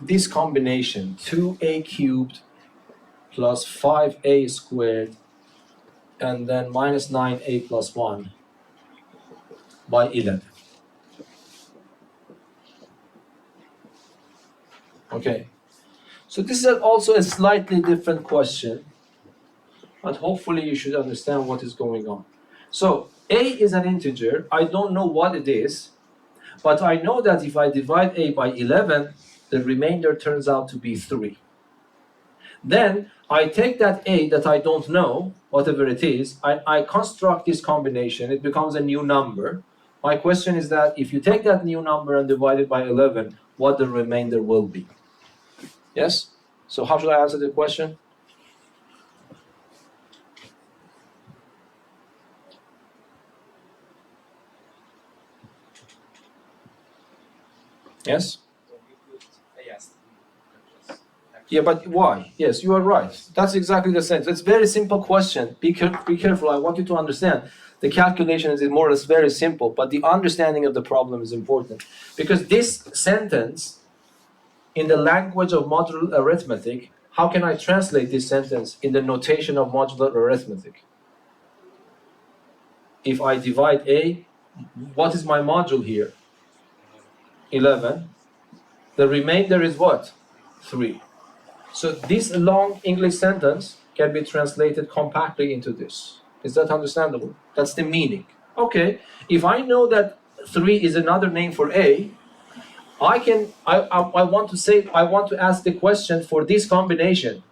this combination 2a cubed plus 5a squared and then minus 9a plus 1 by 11? Okay, so this is also a slightly different question, but hopefully you should understand what is going on. So a is an integer. I don't know what it is, but I know that if I divide a by 11, the remainder turns out to be 3. Then I take that a that I don't know, whatever it is, I construct this combination. It becomes a new number. My question is that if you take that new number and divide it by 11, what the remainder will be. Yes? So how should I answer the question? Yes? Yeah, but why? Yes, you are right. That's exactly the sense. It's a very simple question. Be careful. I want you to understand. The calculation is more or less very simple, but the understanding of the problem is important. Because this sentence, in the language of modular arithmetic, how can I translate this sentence in the notation of modular arithmetic? If I divide a, what is my module here? 11. The remainder is what? 3. So this long English sentence can be translated compactly into this. Is that understandable? That's the meaning. Okay, if I know that 3 is another name for A, I want to ask the question for this combination.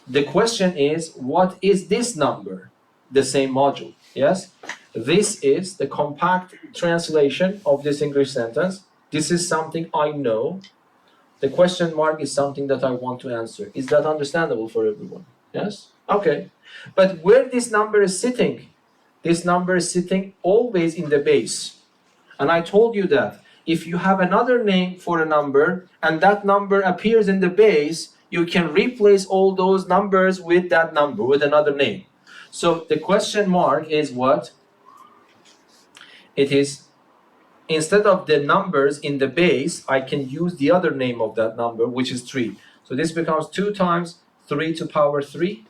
The question is, what is this number? The same module, yes? This is the compact translation of this English sentence. This is something I know. The question mark is something that I want to answer. Is that understandable for everyone? Yes? Okay. But where this number is sitting? This number is sitting always in the base. And I told you that if you have another name for a number and that number appears in the base, you can replace all those numbers with that number, with another name. So the question mark is what? It is, instead of the numbers in the base, I can use the other name of that number, which is 3. So this becomes 2 times 3 to power 3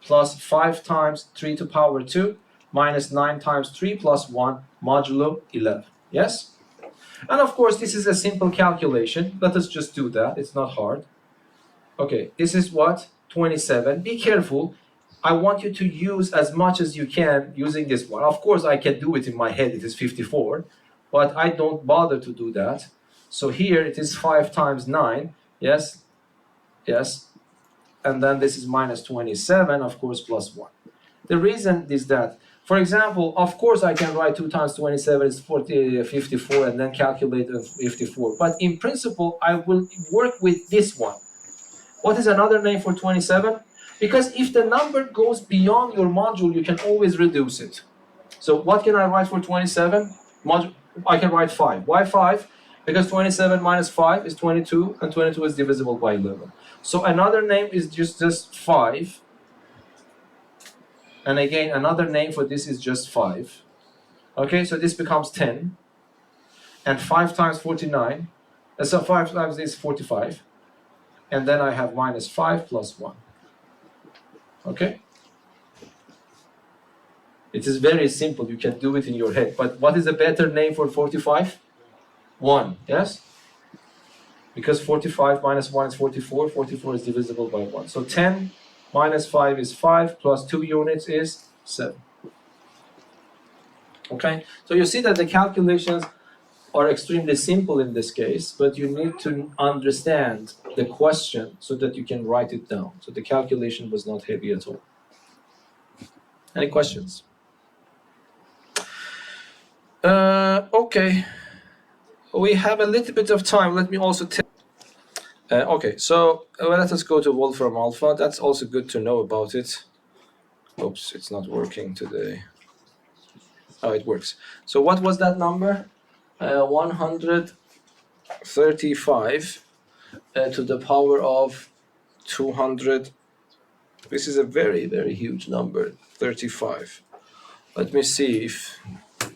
plus 5 times 3 to power 2 minus 9 times 3 plus 1 modulo 11. Yes? And of course, this is a simple calculation. Let us just do that. It's not hard. Okay, this is what? 27. Be careful. I want you to use as much as you can using this one. Of course, I can do it in my head. It is 54. But I don't bother to do that. So here it is 5 times 9. Yes? Yes. And then this is minus 27, of course, plus 1. The reason is that, for example, of course I can write 2 times 27 is 54 and then calculate 54. But in principle, I will work with this one. What is another name for 27? Because if the number goes beyond your module, you can always reduce it. So what can I write for 27? I can write 5. Why 5? Because 27 minus 5 is 22, and 22 is divisible by 11. So another name is just 5. And again, another name for this is just 5. Okay, so this becomes 10. And 5 times 49. So 5 times this is 45. And then I have minus 5 plus 1. Okay? It is very simple. You can do it in your head. But what is a better name for 45? 1. Yes? Because 45 minus 1 is 44. 44 is divisible by 1. So 10 minus 5 is 5 plus 2 units is 7. Okay? So you see that the calculations are extremely simple in this case, but you need to understand the question so that you can write it down. So the calculation was not heavy at all. Any questions? Okay. We have a little bit of time. Let me also tell. Okay, so let us go to Wolfram Alpha. That's also good to know about it. Oops, it's not working today. Oh, it works. So what was that number? 135 to the power of 200. This is a very, very huge number, 35. Let me see if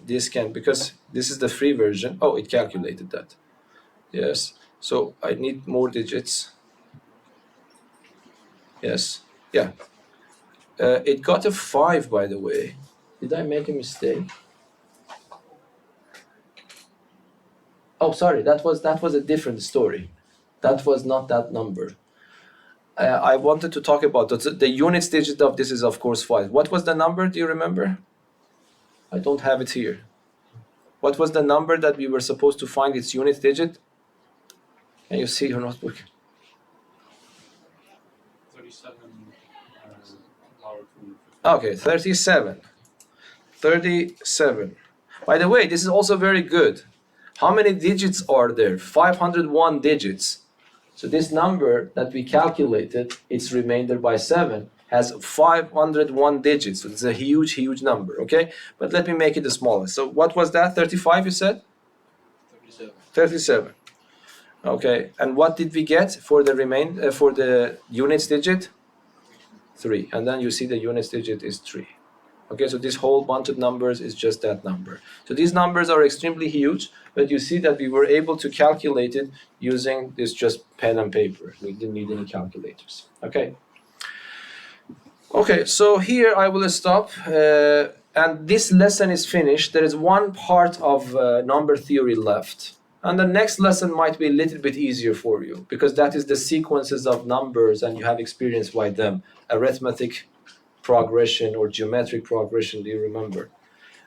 this can, because this is the free version. Oh, it calculated that. Yes. So I need more digits. Yes. Yeah. It got a 5, by the way. Did I make a mistake? Oh, sorry. That was a different story. That was not that number. I wanted to talk about the units digit of this is of course 5. What was the number? Do you remember? I don't have it here. What was the number that we were supposed to find its unit digit? Can you see your notebook? 37 power 2. Okay, 37. 37. By the way, this is also very good. How many digits are there? 501 digits. So this number that we calculated, its remainder by 7, has 501 digits. So it's a huge, huge number, okay? But let me make it the smallest. So what was that? 35, you said? 37. 37. Okay, and what did we get for the for the units digit? 3. And then you see the units digit is 3. Okay, so this whole bunch of numbers is just that number. So these numbers are extremely huge, but you see that we were able to calculate it using this just pen and paper. We didn't need any calculators. Okay. Okay, so here I will stop. and this lesson is finished, there is one part of number theory left. And the next lesson might be a little bit easier for you because that is the sequences of numbers and you have experience by them. Arithmetic progression or geometric progression, do you remember?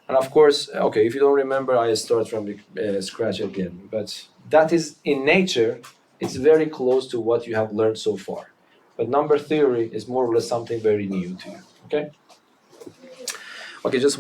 And of course, okay, if you don't remember, I start from the scratch again. But that is in nature, it's very close to what you have learned so far. But number theory is more or less something very new to you, okay? Okay, just